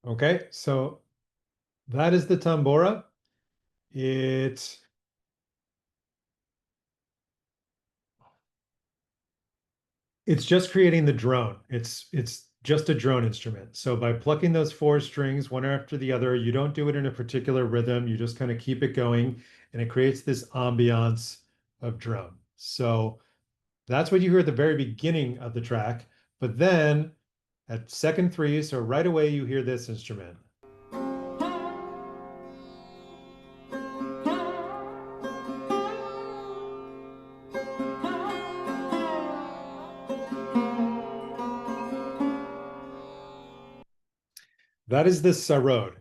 Okay, so that is the tambura. It It's just creating the drone. It's just a drone instrument. So by plucking those four strings one after the other, you don't do it in a particular rhythm. You just kind of keep it going, and it creates this ambiance of drone. So that's what you hear at the very beginning of the track. But then at second three, so right away you hear this instrument. That is the sarod,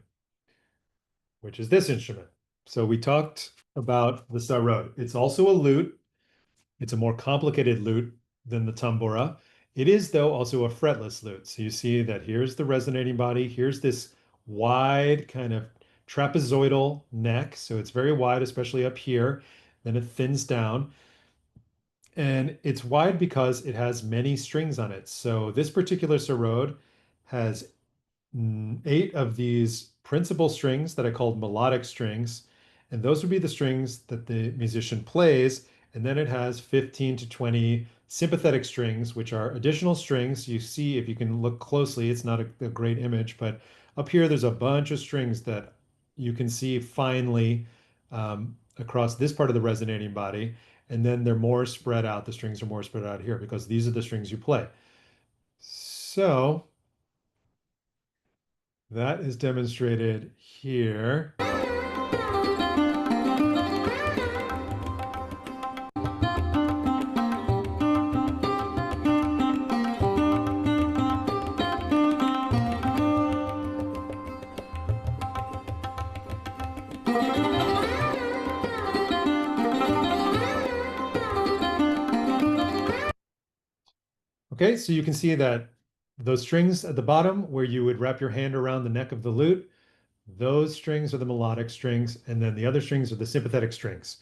which is this instrument. So we talked about the sarod. It's also a lute. It's a more complicated lute than the tambura. It is, though, also a fretless lute. So you see that here's the resonating body. Here's this wide kind of trapezoidal neck. So it's very wide, especially up here. Then it thins down. And it's wide because it has many strings on it. So this particular sarod has eight of these principal strings that I called melodic strings. And those would be the strings that the musician plays. And then it has 15 to 20 sympathetic strings, which are additional strings. You see, if you can look closely, it's not a great image, but up here, there's a bunch of strings that you can see finely across this part of the resonating body. And then they're more spread out. The strings are more spread out here because these are the strings you play. So that is demonstrated here. Okay, so you can see that those strings at the bottom where you would wrap your hand around the neck of the lute, those strings are the melodic strings, and then the other strings are the sympathetic strings.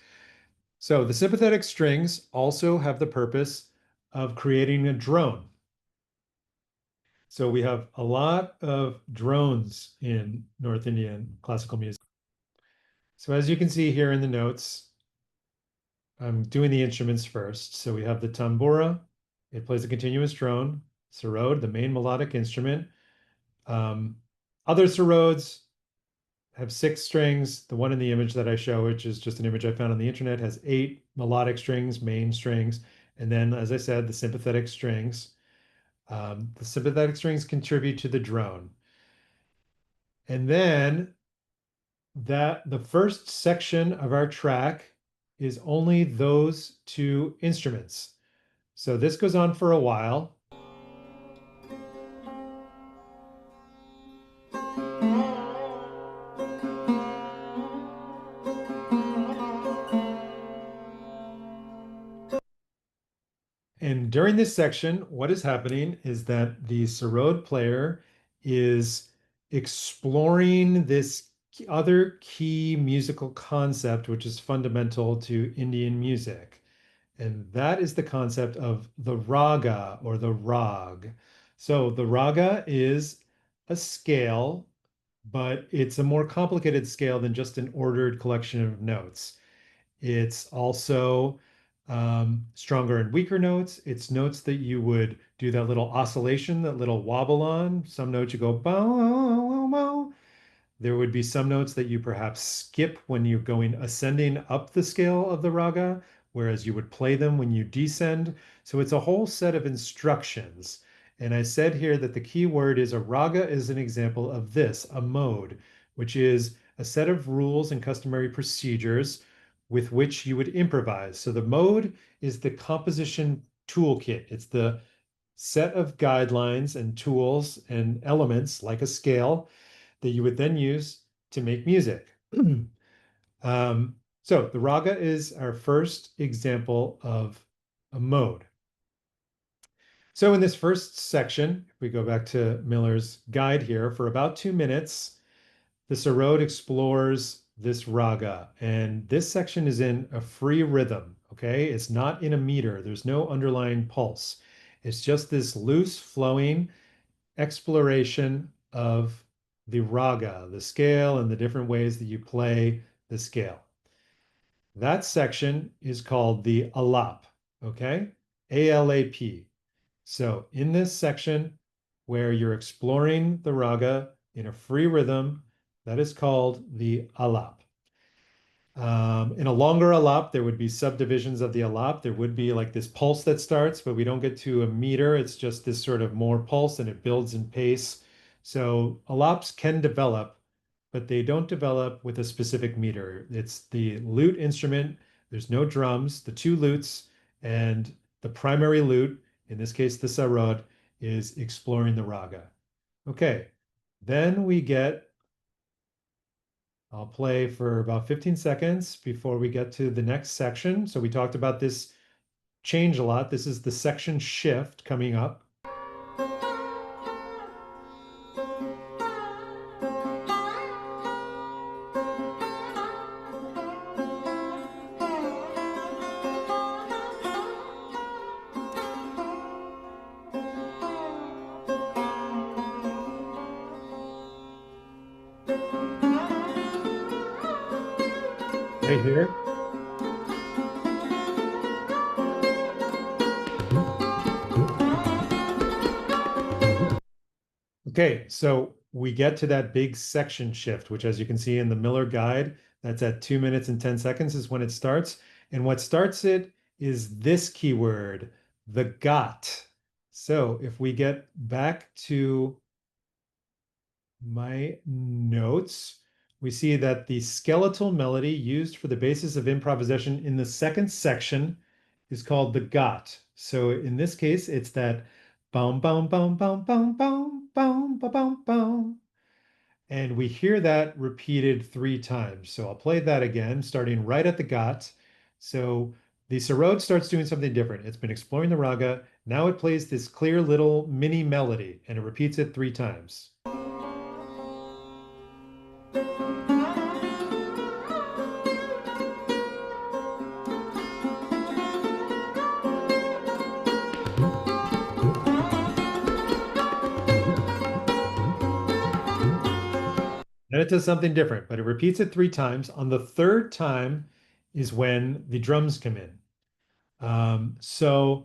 So the sympathetic strings also have the purpose of creating a drone. So we have a lot of drones in North Indian classical music. So as you can see here in the notes, I'm doing the instruments first. So we have the tambura. It plays a continuous drone. Sarod, the main melodic instrument. Um, Other sarods have six strings. The one in the image that I show, which is just an image I found on the internet, has eight melodic strings, main strings. And then, as I said, the sympathetic strings. The sympathetic strings contribute to the drone. And then that the first section of our track is only those two instruments. So this goes on for a while. And during this section, what is happening is that the sarod player is exploring this other key musical concept, which is fundamental to Indian music. And that is the concept of the raga or the rag. So the raga is a scale, but it's a more complicated scale than just an ordered collection of notes. It's also stronger and weaker notes. It's notes that you would do that little oscillation, that little wobble on. Some notes you go bow, bow, bow. There would be some notes that you perhaps skip when you're going ascending up the scale of the raga, whereas you would play them when you descend. So it's a whole set of instructions. And I said here that the key word is a raga is an example of this, a mode, which is a set of rules and customary procedures with which you would improvise. So the mode is the composition toolkit. It's the set of guidelines and tools and elements like a scale that you would then use to make music. So the raga is our first example of a mode. So in this first section, if we go back to Miller's guide here, for about 2 minutes, the sarod explores this raga. And this section is in a free rhythm, okay? It's not in a meter. There's no underlying pulse. It's just this loose flowing exploration of the raga, the scale, and the different ways that you play the scale. That section is called the alap, okay? ALAP. So in this section where you're exploring the raga in a free rhythm, that is called the alap. In a longer alap, there would be subdivisions of the alap. There would be like this pulse that starts, but we don't get to a meter. It's just this sort of more pulse and it builds in pace. So alaps can develop, but they don't develop with a specific meter. It's the lute instrument. There's no drums, the two lutes, and the primary lute, in this case, the sarod, is exploring the raga. Okay, then we get I'll play for about 15 seconds before we get to the next section. So we talked about this change a lot. This is the section shift coming up. Right here. Okay, so we get to that big section shift, which as you can see in the Miller guide, that's at 2 minutes and 10 seconds is when it starts. And what starts it is this keyword, the got. So if we get back to my notes, we see that the skeletal melody used for the basis of improvisation in the second section is called the got. So in this case, it's that boom, boom, boom, boom, boom, boom, boom, boom, boom, boom. And we hear that repeated 3 times. So I'll play that again, starting right at the got. So the sarod starts doing something different. It's been exploring the raga. Now it plays this clear little mini melody and it repeats it 3 times. Then it does something different, but it repeats it 3 times. On the third time is when the drums come in. So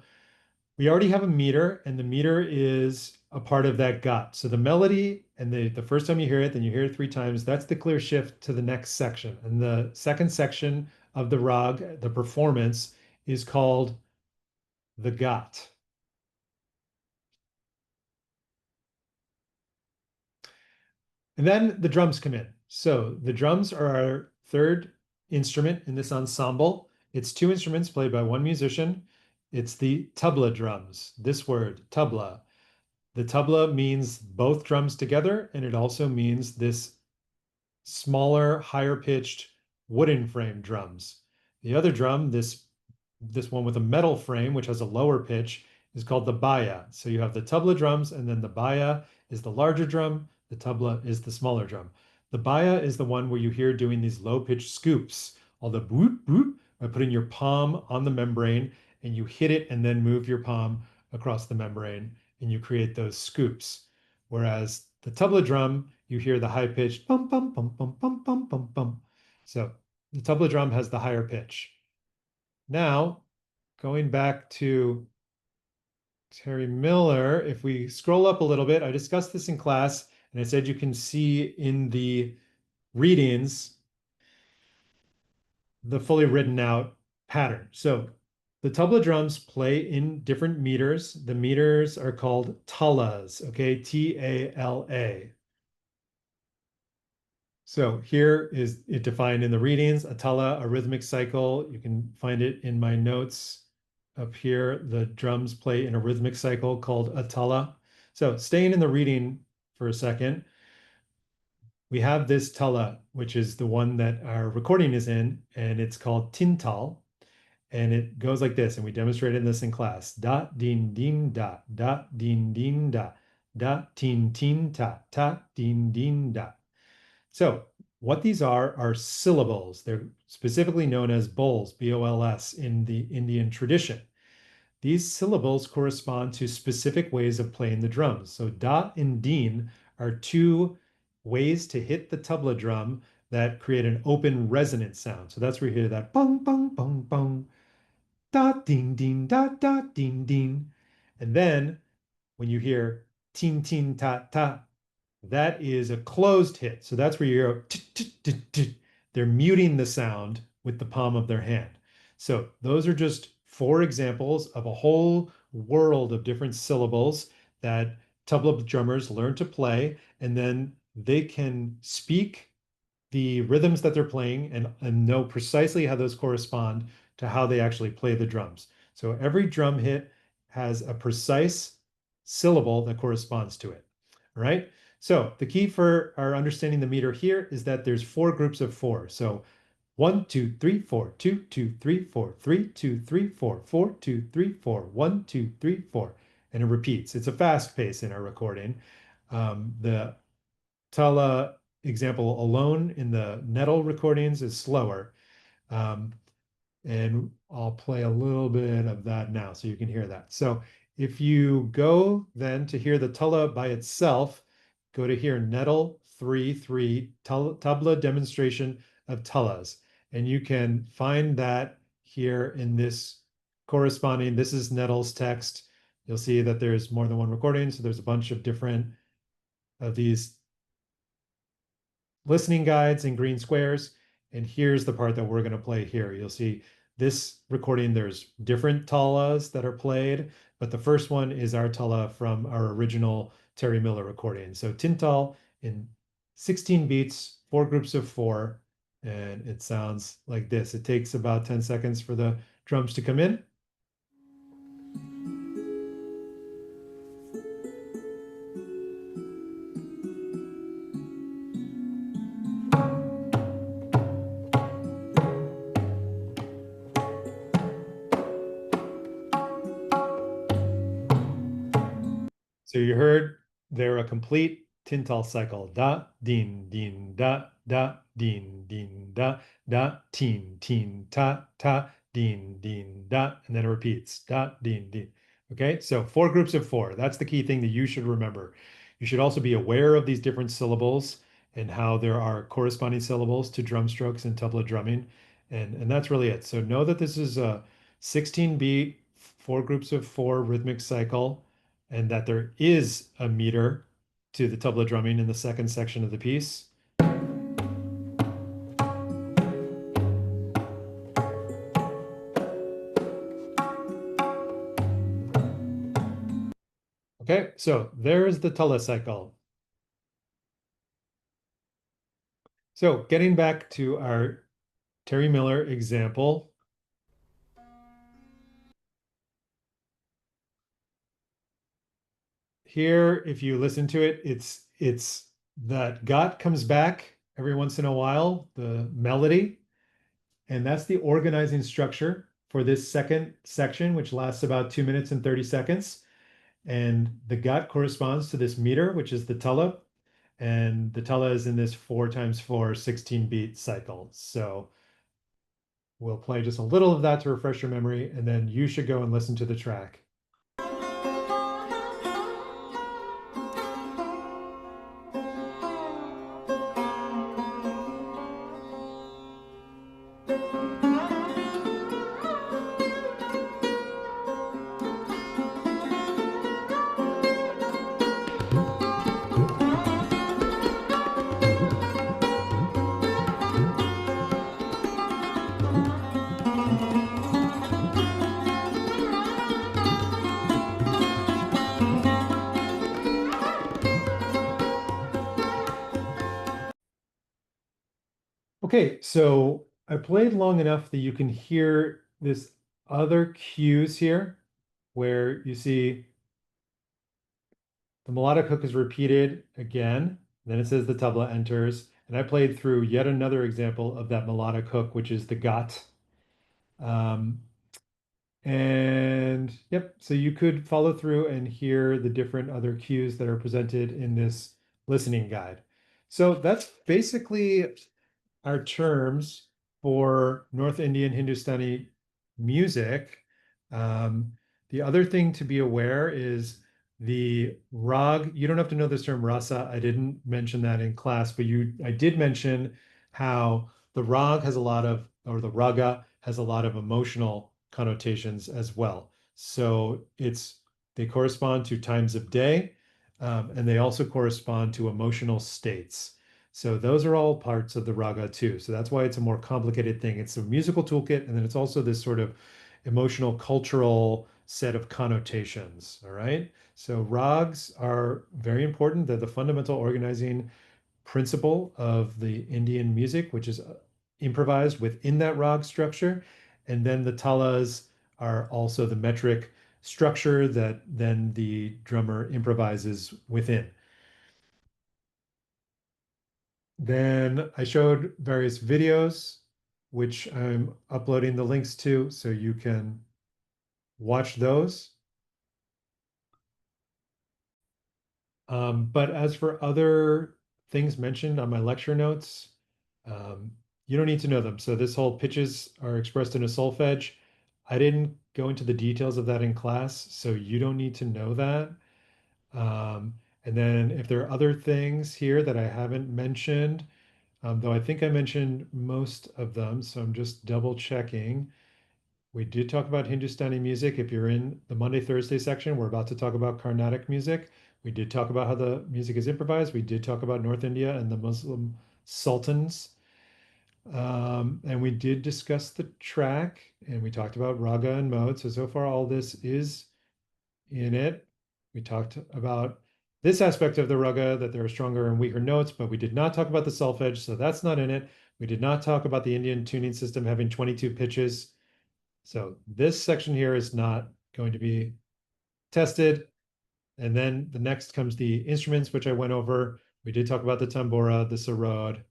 we already have a meter, and the meter is a part of that got. So the melody, and the first time you hear it, then you hear it 3 times. That's the clear shift to the next section. And the second section of the rag, the performance, is called the got. And then the drums come in. So the drums are our third instrument in this ensemble. It's 2 instruments played by one musician. It's the tabla drums. This word, tabla. The tabla means both drums together, and it also means this smaller, higher pitched wooden frame drums. The other drum, this one with a metal frame, which has a lower pitch, is called the baya. So you have the tabla drums, and then the baya is the larger drum, the tabla is the smaller drum. The baya is the one where you hear doing these low pitched scoops, all the boop boop, by putting your palm on the membrane and you hit it and then move your palm across the membrane and you create those scoops. Whereas the tabla drum, you hear the high pitched bum bum bum bum bum bum bum bum. So the tabla drum has the higher pitch. Now, going back to Terry Miller, if we scroll up a little bit, I discussed this in class, and I said you can see in the readings the fully written out pattern. So the tabla drums play in different meters. The meters are called talas, okay? T-A-L-A. So here is it defined in the readings, a tala, a rhythmic cycle. You can find it in my notes up here. The drums play in a rhythmic cycle called a tala. So staying in the reading for a second, we have this tala, which is the one that our recording is in, and it's called tintal. And it goes like this, and we demonstrated this in class. Da, din, din, da, da, din, din, da, da, tin, tin, ta, ta, din, din, da. So what these are syllables. They're specifically known as bols, B-O-L-S, in the Indian tradition. These syllables correspond to specific ways of playing the drums. So da and din are 2 ways to hit the tabla drum that create an open resonant sound. So that's where you hear that bong, bong, bong, bong, da, ding, ding, da, da, ding, ding. And then when you hear tin tin ta ta, that is a closed hit. So that's where you're they're muting the sound with the palm of their hand. So those are just four examples of a whole world of different syllables that tabla drummers learn to play, and then they can speak the rhythms that they're playing and know precisely how those correspond to how they actually play the drums. So every drum hit has a precise syllable that corresponds to it. All right. So the key for our understanding the meter here is that there's four groups of four. So 1, 2, 3, 4, 2, 2, 3, 4, 3, 2, 3, 4, 4, 2, 3, 4, 1, 2, 3, 4. And it repeats. It's a fast pace in our recording. The Tala example alone in the Nettle recordings is slower. Um, and I'll play a little bit of that now so you can hear that. So if you go then to hear the Tulla by itself, go to hear Nettle 3-3 tabla demonstration of Tullas. And you can find that here in this corresponding, this is Nettle's text. You'll see that there's more than one recording. So there's a bunch of different of these listening guides in green squares. And here's the part that we're going to play here. You'll see this recording, there's different talas that are played, but the first one is our tala from our original Terry Miller recording. So Tintal in 16 beats, four groups of four, and it sounds like this. It takes about 10 seconds for the drums to come in. So you heard they're a complete Tintal cycle. Da, din, din, da, da, din, din, da, da, tin, tin, ta, ta, din, din, da, and then it repeats. Da, din, din. Okay, so four groups of four. That's the key thing that you should remember. You should also be aware of these different syllables and how there are corresponding syllables to drum strokes and tabla drumming. And that's really it. So know that this is a 16 beat, four groups of four rhythmic cycle, and that there is a meter to the tabla drumming in the second section of the piece. Okay, so there's the tala cycle. So getting back to our Terry Miller example, here, if you listen to it, it's that got comes back every once in a while, the melody, and that's the organizing structure for this second section, which lasts about 2 minutes and 30 seconds. And the got corresponds to this meter, which is the tala. And the tala is in this 4 x 4 16 beat cycle. So we'll play just a little of that to refresh your memory, and then you should go and listen to the track. Okay, so I played long enough that you can hear this other cues here where you see the melodic hook is repeated again, then it says the tabla enters, and I played through yet another example of that melodic hook, which is the got. Um, and yep, so you could follow through and hear the different other cues that are presented in this listening guide. So that's basically our terms for North Indian Hindustani music. Um, the other thing to be aware is the rag. You don't have to know this term rasa. I didn't mention that in class, but I did mention how the rag has a lot of, or the raga has a lot of emotional connotations as well. So it's they correspond to times of day, and they also correspond to emotional states. So those are all parts of the raga too. So that's why it's a more complicated thing. It's a musical toolkit, and then it's also this sort of emotional, cultural set of connotations. All right. So rags are very important. They're the fundamental organizing principle of the Indian music, which is improvised within that rag structure. And then the talas are also the metric structure that then the drummer improvises within. Then I showed various videos, which I'm uploading the links to so you can watch those. But as for other things mentioned on my lecture notes, um, you don't need to know them. So this whole pitches are expressed in a solfege. I didn't go into the details of that in class, so you don't need to know that. And then if there are other things here that I haven't mentioned, though I think I mentioned most of them, so I'm just double checking. We did talk about Hindustani music. If you're in the Monday, Thursday section, we're about to talk about Carnatic music. We did talk about how the music is improvised. We did talk about North India and the Muslim sultans. And we did discuss the track and we talked about raga and mode. So far, all this is in it. We talked about this aspect of the raga, that there are stronger and weaker notes, but we did not talk about the solfege, so that's not in it. We did not talk about the Indian tuning system having 22 pitches. So this section here is not going to be tested. And then the next comes the instruments, which I went over. We did talk about the tambura, the sarod.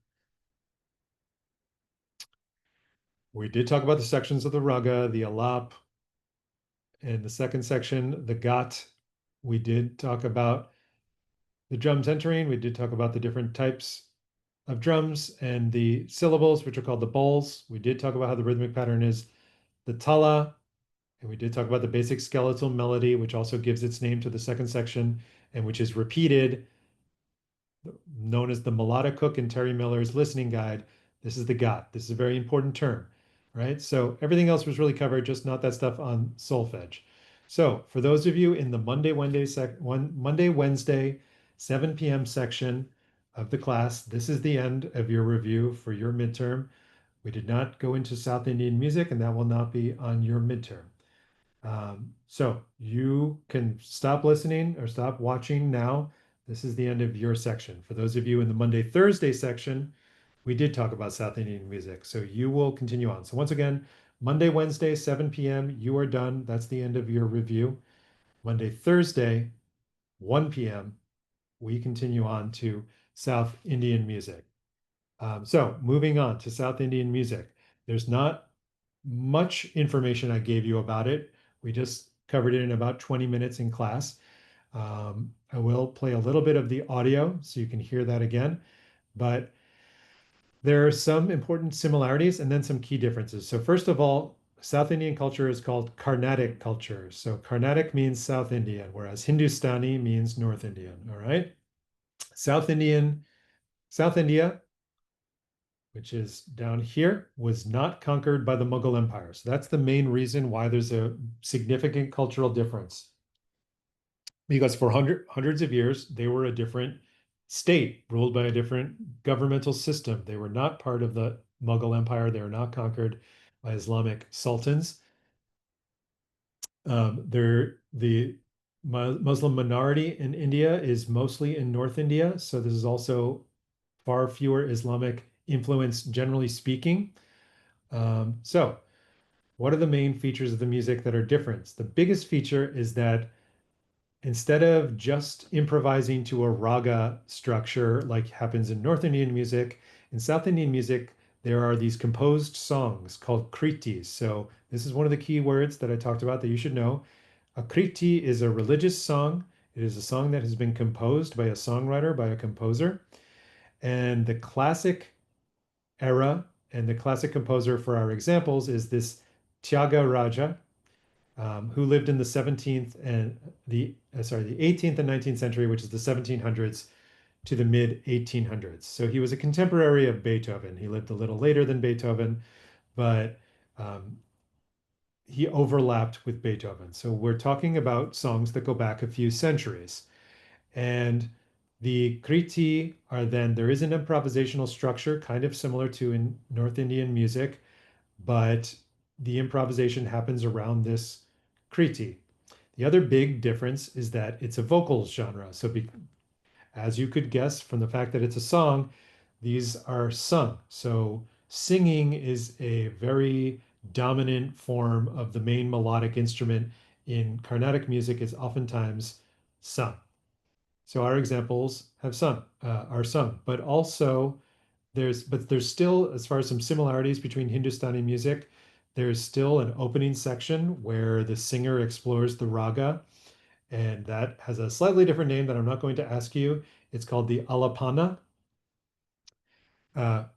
We did talk about the sections of the raga, the alap. And the second section, the gat. We did talk about the drums entering. We did talk about the different types of drums and the syllables, which are called the bowls. We did talk about how the rhythmic pattern is the tala. And we did talk about the basic skeletal melody, which also gives its name to the second section and which is repeated, known as the melodic hook in Terry Miller's listening guide. This is the got. This is a very important term, right? So everything else was really covered, just not that stuff on solfege. So for those of you in the Monday, Wednesday, 7 p.m. section of the class, this is the end of your review for your midterm. We did not go into South Indian music, and that will not be on your midterm. So you can stop listening or stop watching now. This is the end of your section. For those of you in the Monday, Thursday section, we did talk about South Indian music. So you will continue on. So once again, Monday, Wednesday, 7 p.m., you are done. That's the end of your review. Monday, Thursday, 1 p.m., we continue on to South Indian music. So moving on to South Indian music. There's not much information I gave you about it. We just covered it in about 20 minutes in class. I will play a little bit of the audio so you can hear that again, but there are some important similarities and then some key differences. So first of all, South Indian culture is called Carnatic culture. So Carnatic means South Indian, whereas Hindustani means North Indian. All right. South Indian, South India, which is down here, was not conquered by the Mughal Empire. So that's the main reason why there's a significant cultural difference. Because for hundreds of years, they were a different state ruled by a different governmental system. They were not part of the Mughal Empire. They were not conquered by Islamic sultans. The Muslim minority in India is mostly in North India. So this is also far fewer Islamic influence, generally speaking. So what are the main features of the music that are different? The biggest feature is that instead of just improvising to a raga structure like happens in North Indian music, in South Indian music, there are these composed songs called kritis. So this is one of the key words that I talked about that you should know. A kriti is a religious song. It is a song that has been composed by a songwriter, by a composer. And the classic era and the classic composer for our examples is this Tyaga Raja, who lived in the 17th and the 18th and 19th century, which is the 1700s to the mid 1800s. So he was a contemporary of Beethoven. He lived a little later than Beethoven, but um, he overlapped with Beethoven. So we're talking about songs that go back a few centuries. And the kriti are then, there is an improvisational structure, kind of similar to in North Indian music, but the improvisation happens around this kriti. The other big difference is that it's a vocals genre. So as you could guess from the fact that it's a song, these are sung. So singing is a very dominant form of the main melodic instrument in Carnatic music is oftentimes sung. So our examples have sung, are sung, but also there's still, as far as some similarities between Hindustani music, there's still an opening section where the singer explores the raga, and that has a slightly different name that I'm not going to ask you. It's called the alapana,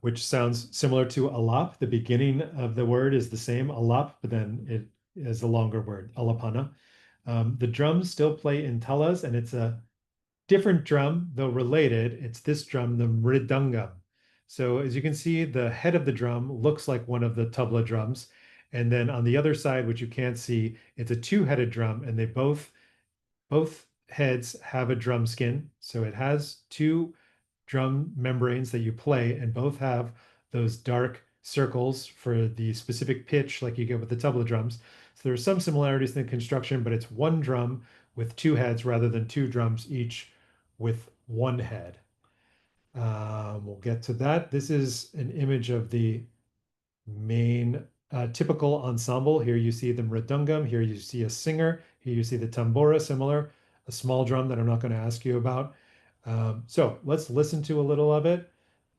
which sounds similar to alap. The beginning of the word is the same, alap, but then it is a longer word, alapana. The drums still play in talas, and it's a different drum, though related. It's this drum, the mridangam. So as you can see, the head of the drum looks like one of the tabla drums. And then on the other side, which you can't see, it's a two-headed drum, and they both heads have a drum skin. So it has two drum membranes that you play, and both have those dark circles for the specific pitch, like you get with the tabla drums. So there are some similarities in the construction, but it's one drum with two heads rather than two drums each with one head. We'll get to that. This is an image of the main typical ensemble. Here you see the mridangam, here you see a singer, here you see the tambura, similar, a small drum that I'm not going to ask you about. So let's listen to a little of it,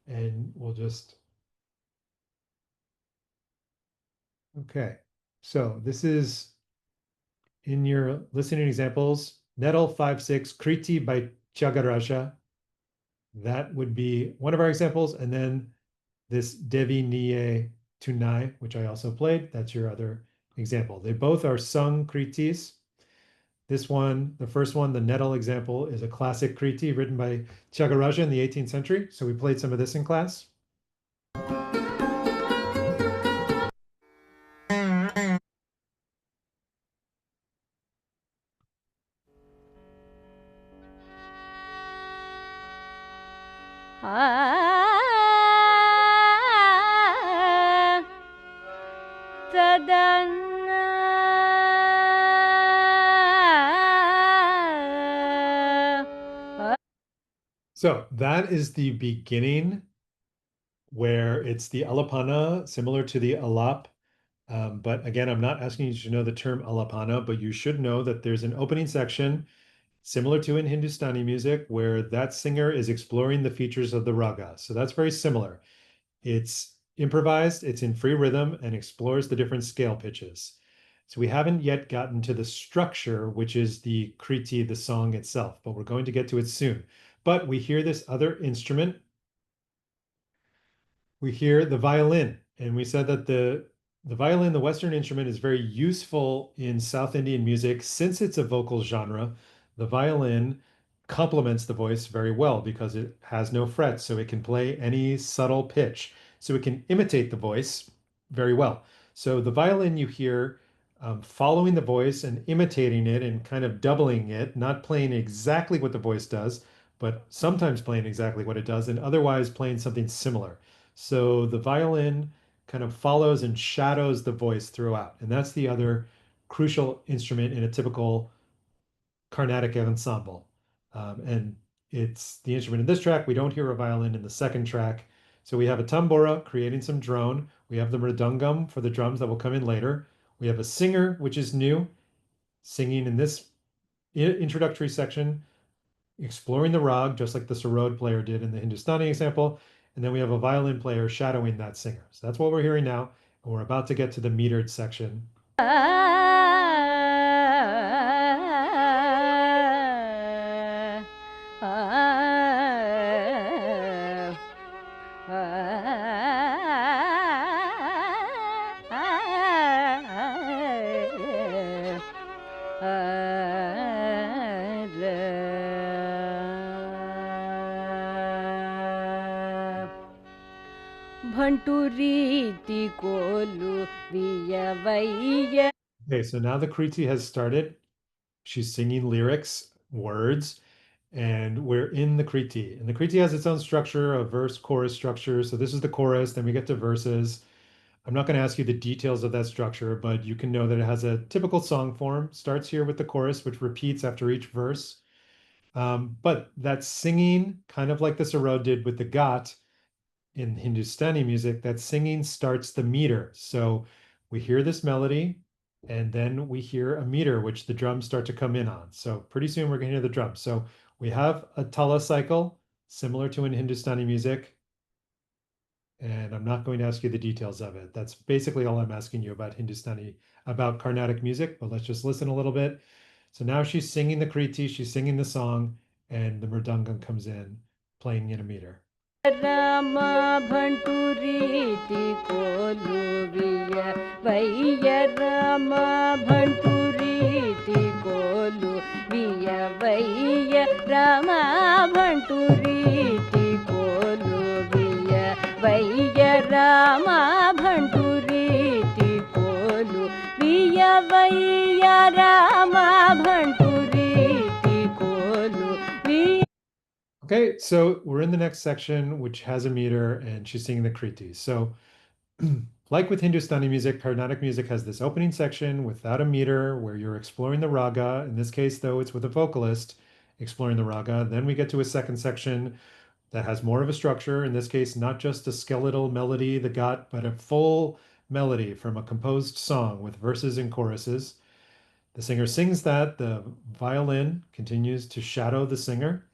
and we'll just, okay. So this is in your listening examples, Nettle 5/6, Kriti by Tyagaraja. That would be one of our examples. And then this Devi Niye Tunai, which I also played, that's your other example. They both are sung kritis. This one, the first one, the Nettle example, is a classic kriti written by Tyagaraja in the 18th century. So we played some of this in class. So that is the beginning where it's the alapana, similar to the alap. But again, I'm not asking you to know the term alapana, but you should know that there's an opening section similar to in Hindustani music where that singer is exploring the features of the raga. So that's very similar. It's improvised, it's in free rhythm, and explores the different scale pitches. So we haven't yet gotten to the structure, which is the kriti, the song itself, but we're going to get to it soon. But we hear this other instrument. We hear the violin, and we said that the violin, the Western instrument, is very useful in South Indian music since it's a vocal genre. The violin complements the voice very well because it has no frets, so it can play any subtle pitch. So it can imitate the voice very well. So the violin you hear following the voice and imitating it and kind of doubling it, not playing exactly what the voice does, but sometimes playing exactly what it does, and otherwise playing something similar. So the violin kind of follows and shadows the voice throughout. And that's the other crucial instrument in a typical Carnatic ensemble. And it's the instrument in this track. We don't hear a violin in the second track. So we have a tambura creating some drone. We have the mridangam for the drums that will come in later. We have a singer, which is new, singing in this introductory section, exploring the rag, just like the sarod player did in the Hindustani example. And then we have a violin player shadowing that singer. So that's what we're hearing now. And we're about to get to the metered section. भंटुरीति कोलु वियवैय Okay, so now the Kriti has started. She's singing lyrics, words, and we're in the Kriti. And the Kriti has its own structure, a verse chorus structure. So this is the chorus, then we get to verses. I'm not going to ask you the details of that structure, but you can know that it has a typical song form. Starts here with the chorus, which repeats after each verse. But that singing, kind of like the Sarod did with the Ghat in Hindustani music, that singing starts the meter. So we hear this melody, and then we hear a meter, which the drums start to come in on. So pretty soon we're going to hear the drums. So we have a tala cycle, similar to in Hindustani music. And I'm not going to ask you the details of it. That's basically all I'm asking you about Hindustani, about Carnatic music, but let's just listen a little bit. So now she's singing the Kriti, she's singing the song, and the mridangam comes in, playing in a meter. Ram भंटुरीति कोलुविया वैया राम भंटुरीति कोलुविया वैया राम भंटुरीति कोलुविया वैया राम भंटुरीति कोलुविया वैया Ram भंटुरीति कोलुविया. Okay, so we're in the next section, which has a meter, and she's singing the Kriti. So, like with Hindustani music, Carnatic music has this opening section without a meter where you're exploring the raga. In this case, though, it's with a vocalist exploring the raga. Then we get to a second section that has more of a structure. In this case, not just a skeletal melody, the ghat, but a full melody from a composed song with verses and choruses. The singer sings that, the violin continues to shadow the singer.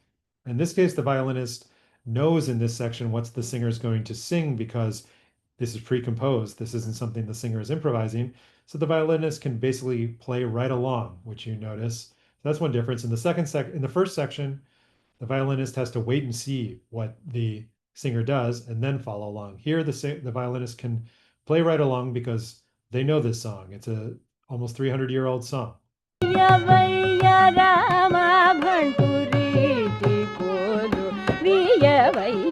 In this case, the violinist knows in this section what the singer is going to sing because this is pre-composed. This isn't something the singer is improvising. So the violinist can basically play right along, which you notice. So that's one difference. In the first section, the violinist has to wait and see what the singer does and then follow along. Here, the violinist can play right along because they know this song. It's a almost 300-year-old song. वैया राम भंटुरीति कोलुविया वैया.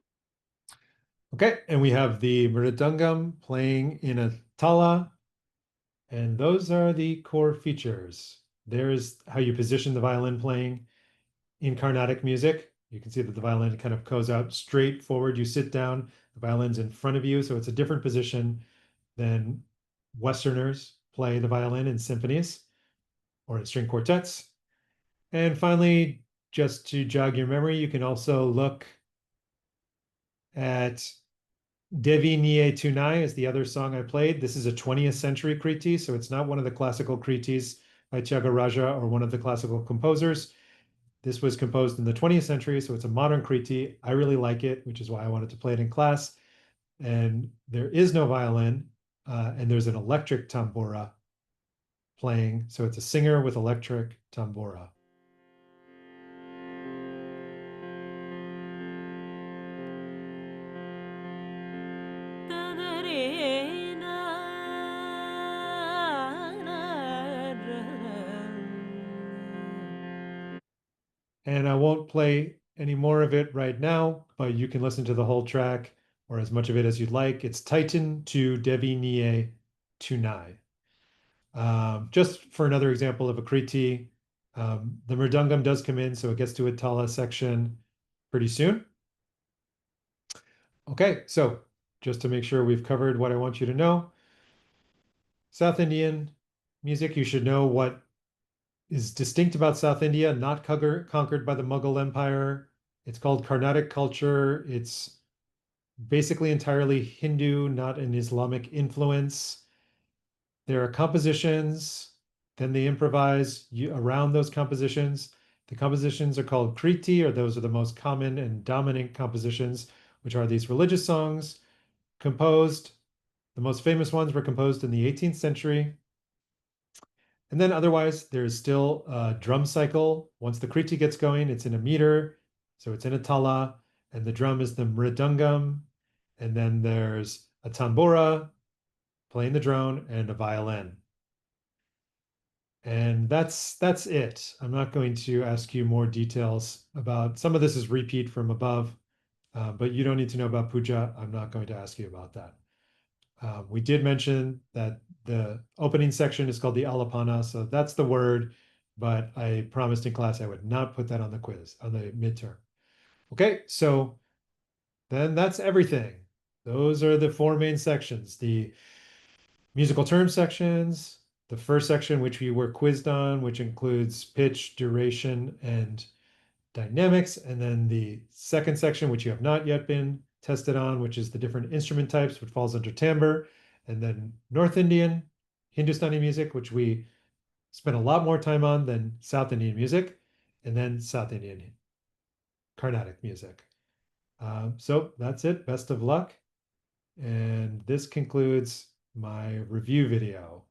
Okay, and we have the mridangam playing in a tala, and those are the core features. There's how you position the violin playing in Carnatic music. You can see that the violin kind of goes out straight forward. You sit down, the violin's in front of you, so it's a different position than Westerners play the violin in symphonies or in string quartets. And finally, just to jog your memory, you can also look at Devi Niye Tunai is the other song I played. This is a 20th century Kriti, so it's not one of the classical Kritis by Tyagaraja or one of the classical composers. This was composed in the 20th century, so it's a modern Kriti. I really like it, which is why I wanted to play it in class. And there is no violin, and there's an electric tambura playing. So it's a singer with electric tambura. And I won't play any more of it right now, but you can listen to the whole track or as much of it as you'd like. It's Titan to Devi Niye Tunai. Just for another example of a Kriti, the Mridangam does come in, so it gets to a Tala section pretty soon. Okay, so just to make sure we've covered what I want you to know, South Indian music, you should know what is distinct about South India, not conquered by the Mughal Empire. It's called Carnatic culture. It's basically entirely Hindu, not an Islamic influence. There are compositions, then they improvise around those compositions. The compositions are called Kriti, or those are the most common and dominant compositions, which are these religious songs composed. The most famous ones were composed in the 18th century. And then otherwise, there's still a drum cycle. Once the Kriti gets going, it's in a meter, so it's in a tala, and the drum is the mridangam. And then there's a tambura playing the drone and a violin. And that's it. I'm not going to ask you more details about some of this is repeat from above, but you don't need to know about puja. I'm not going to ask you about that. We did mention that the opening section is called the Alapana, so that's the word, but I promised in class I would not put that on the quiz, on the midterm. Okay, so then that's everything. Those are the four main sections, the musical term sections, the first section, which we were quizzed on, which includes pitch, duration, and dynamics, and then the second section, which you have not yet been tested on, which is the different instrument types, which falls under timbre, and then North Indian, Hindustani music, which we spent a lot more time on than South Indian music, and then South Indian Carnatic music. So that's it. Best of luck. And this concludes my review video.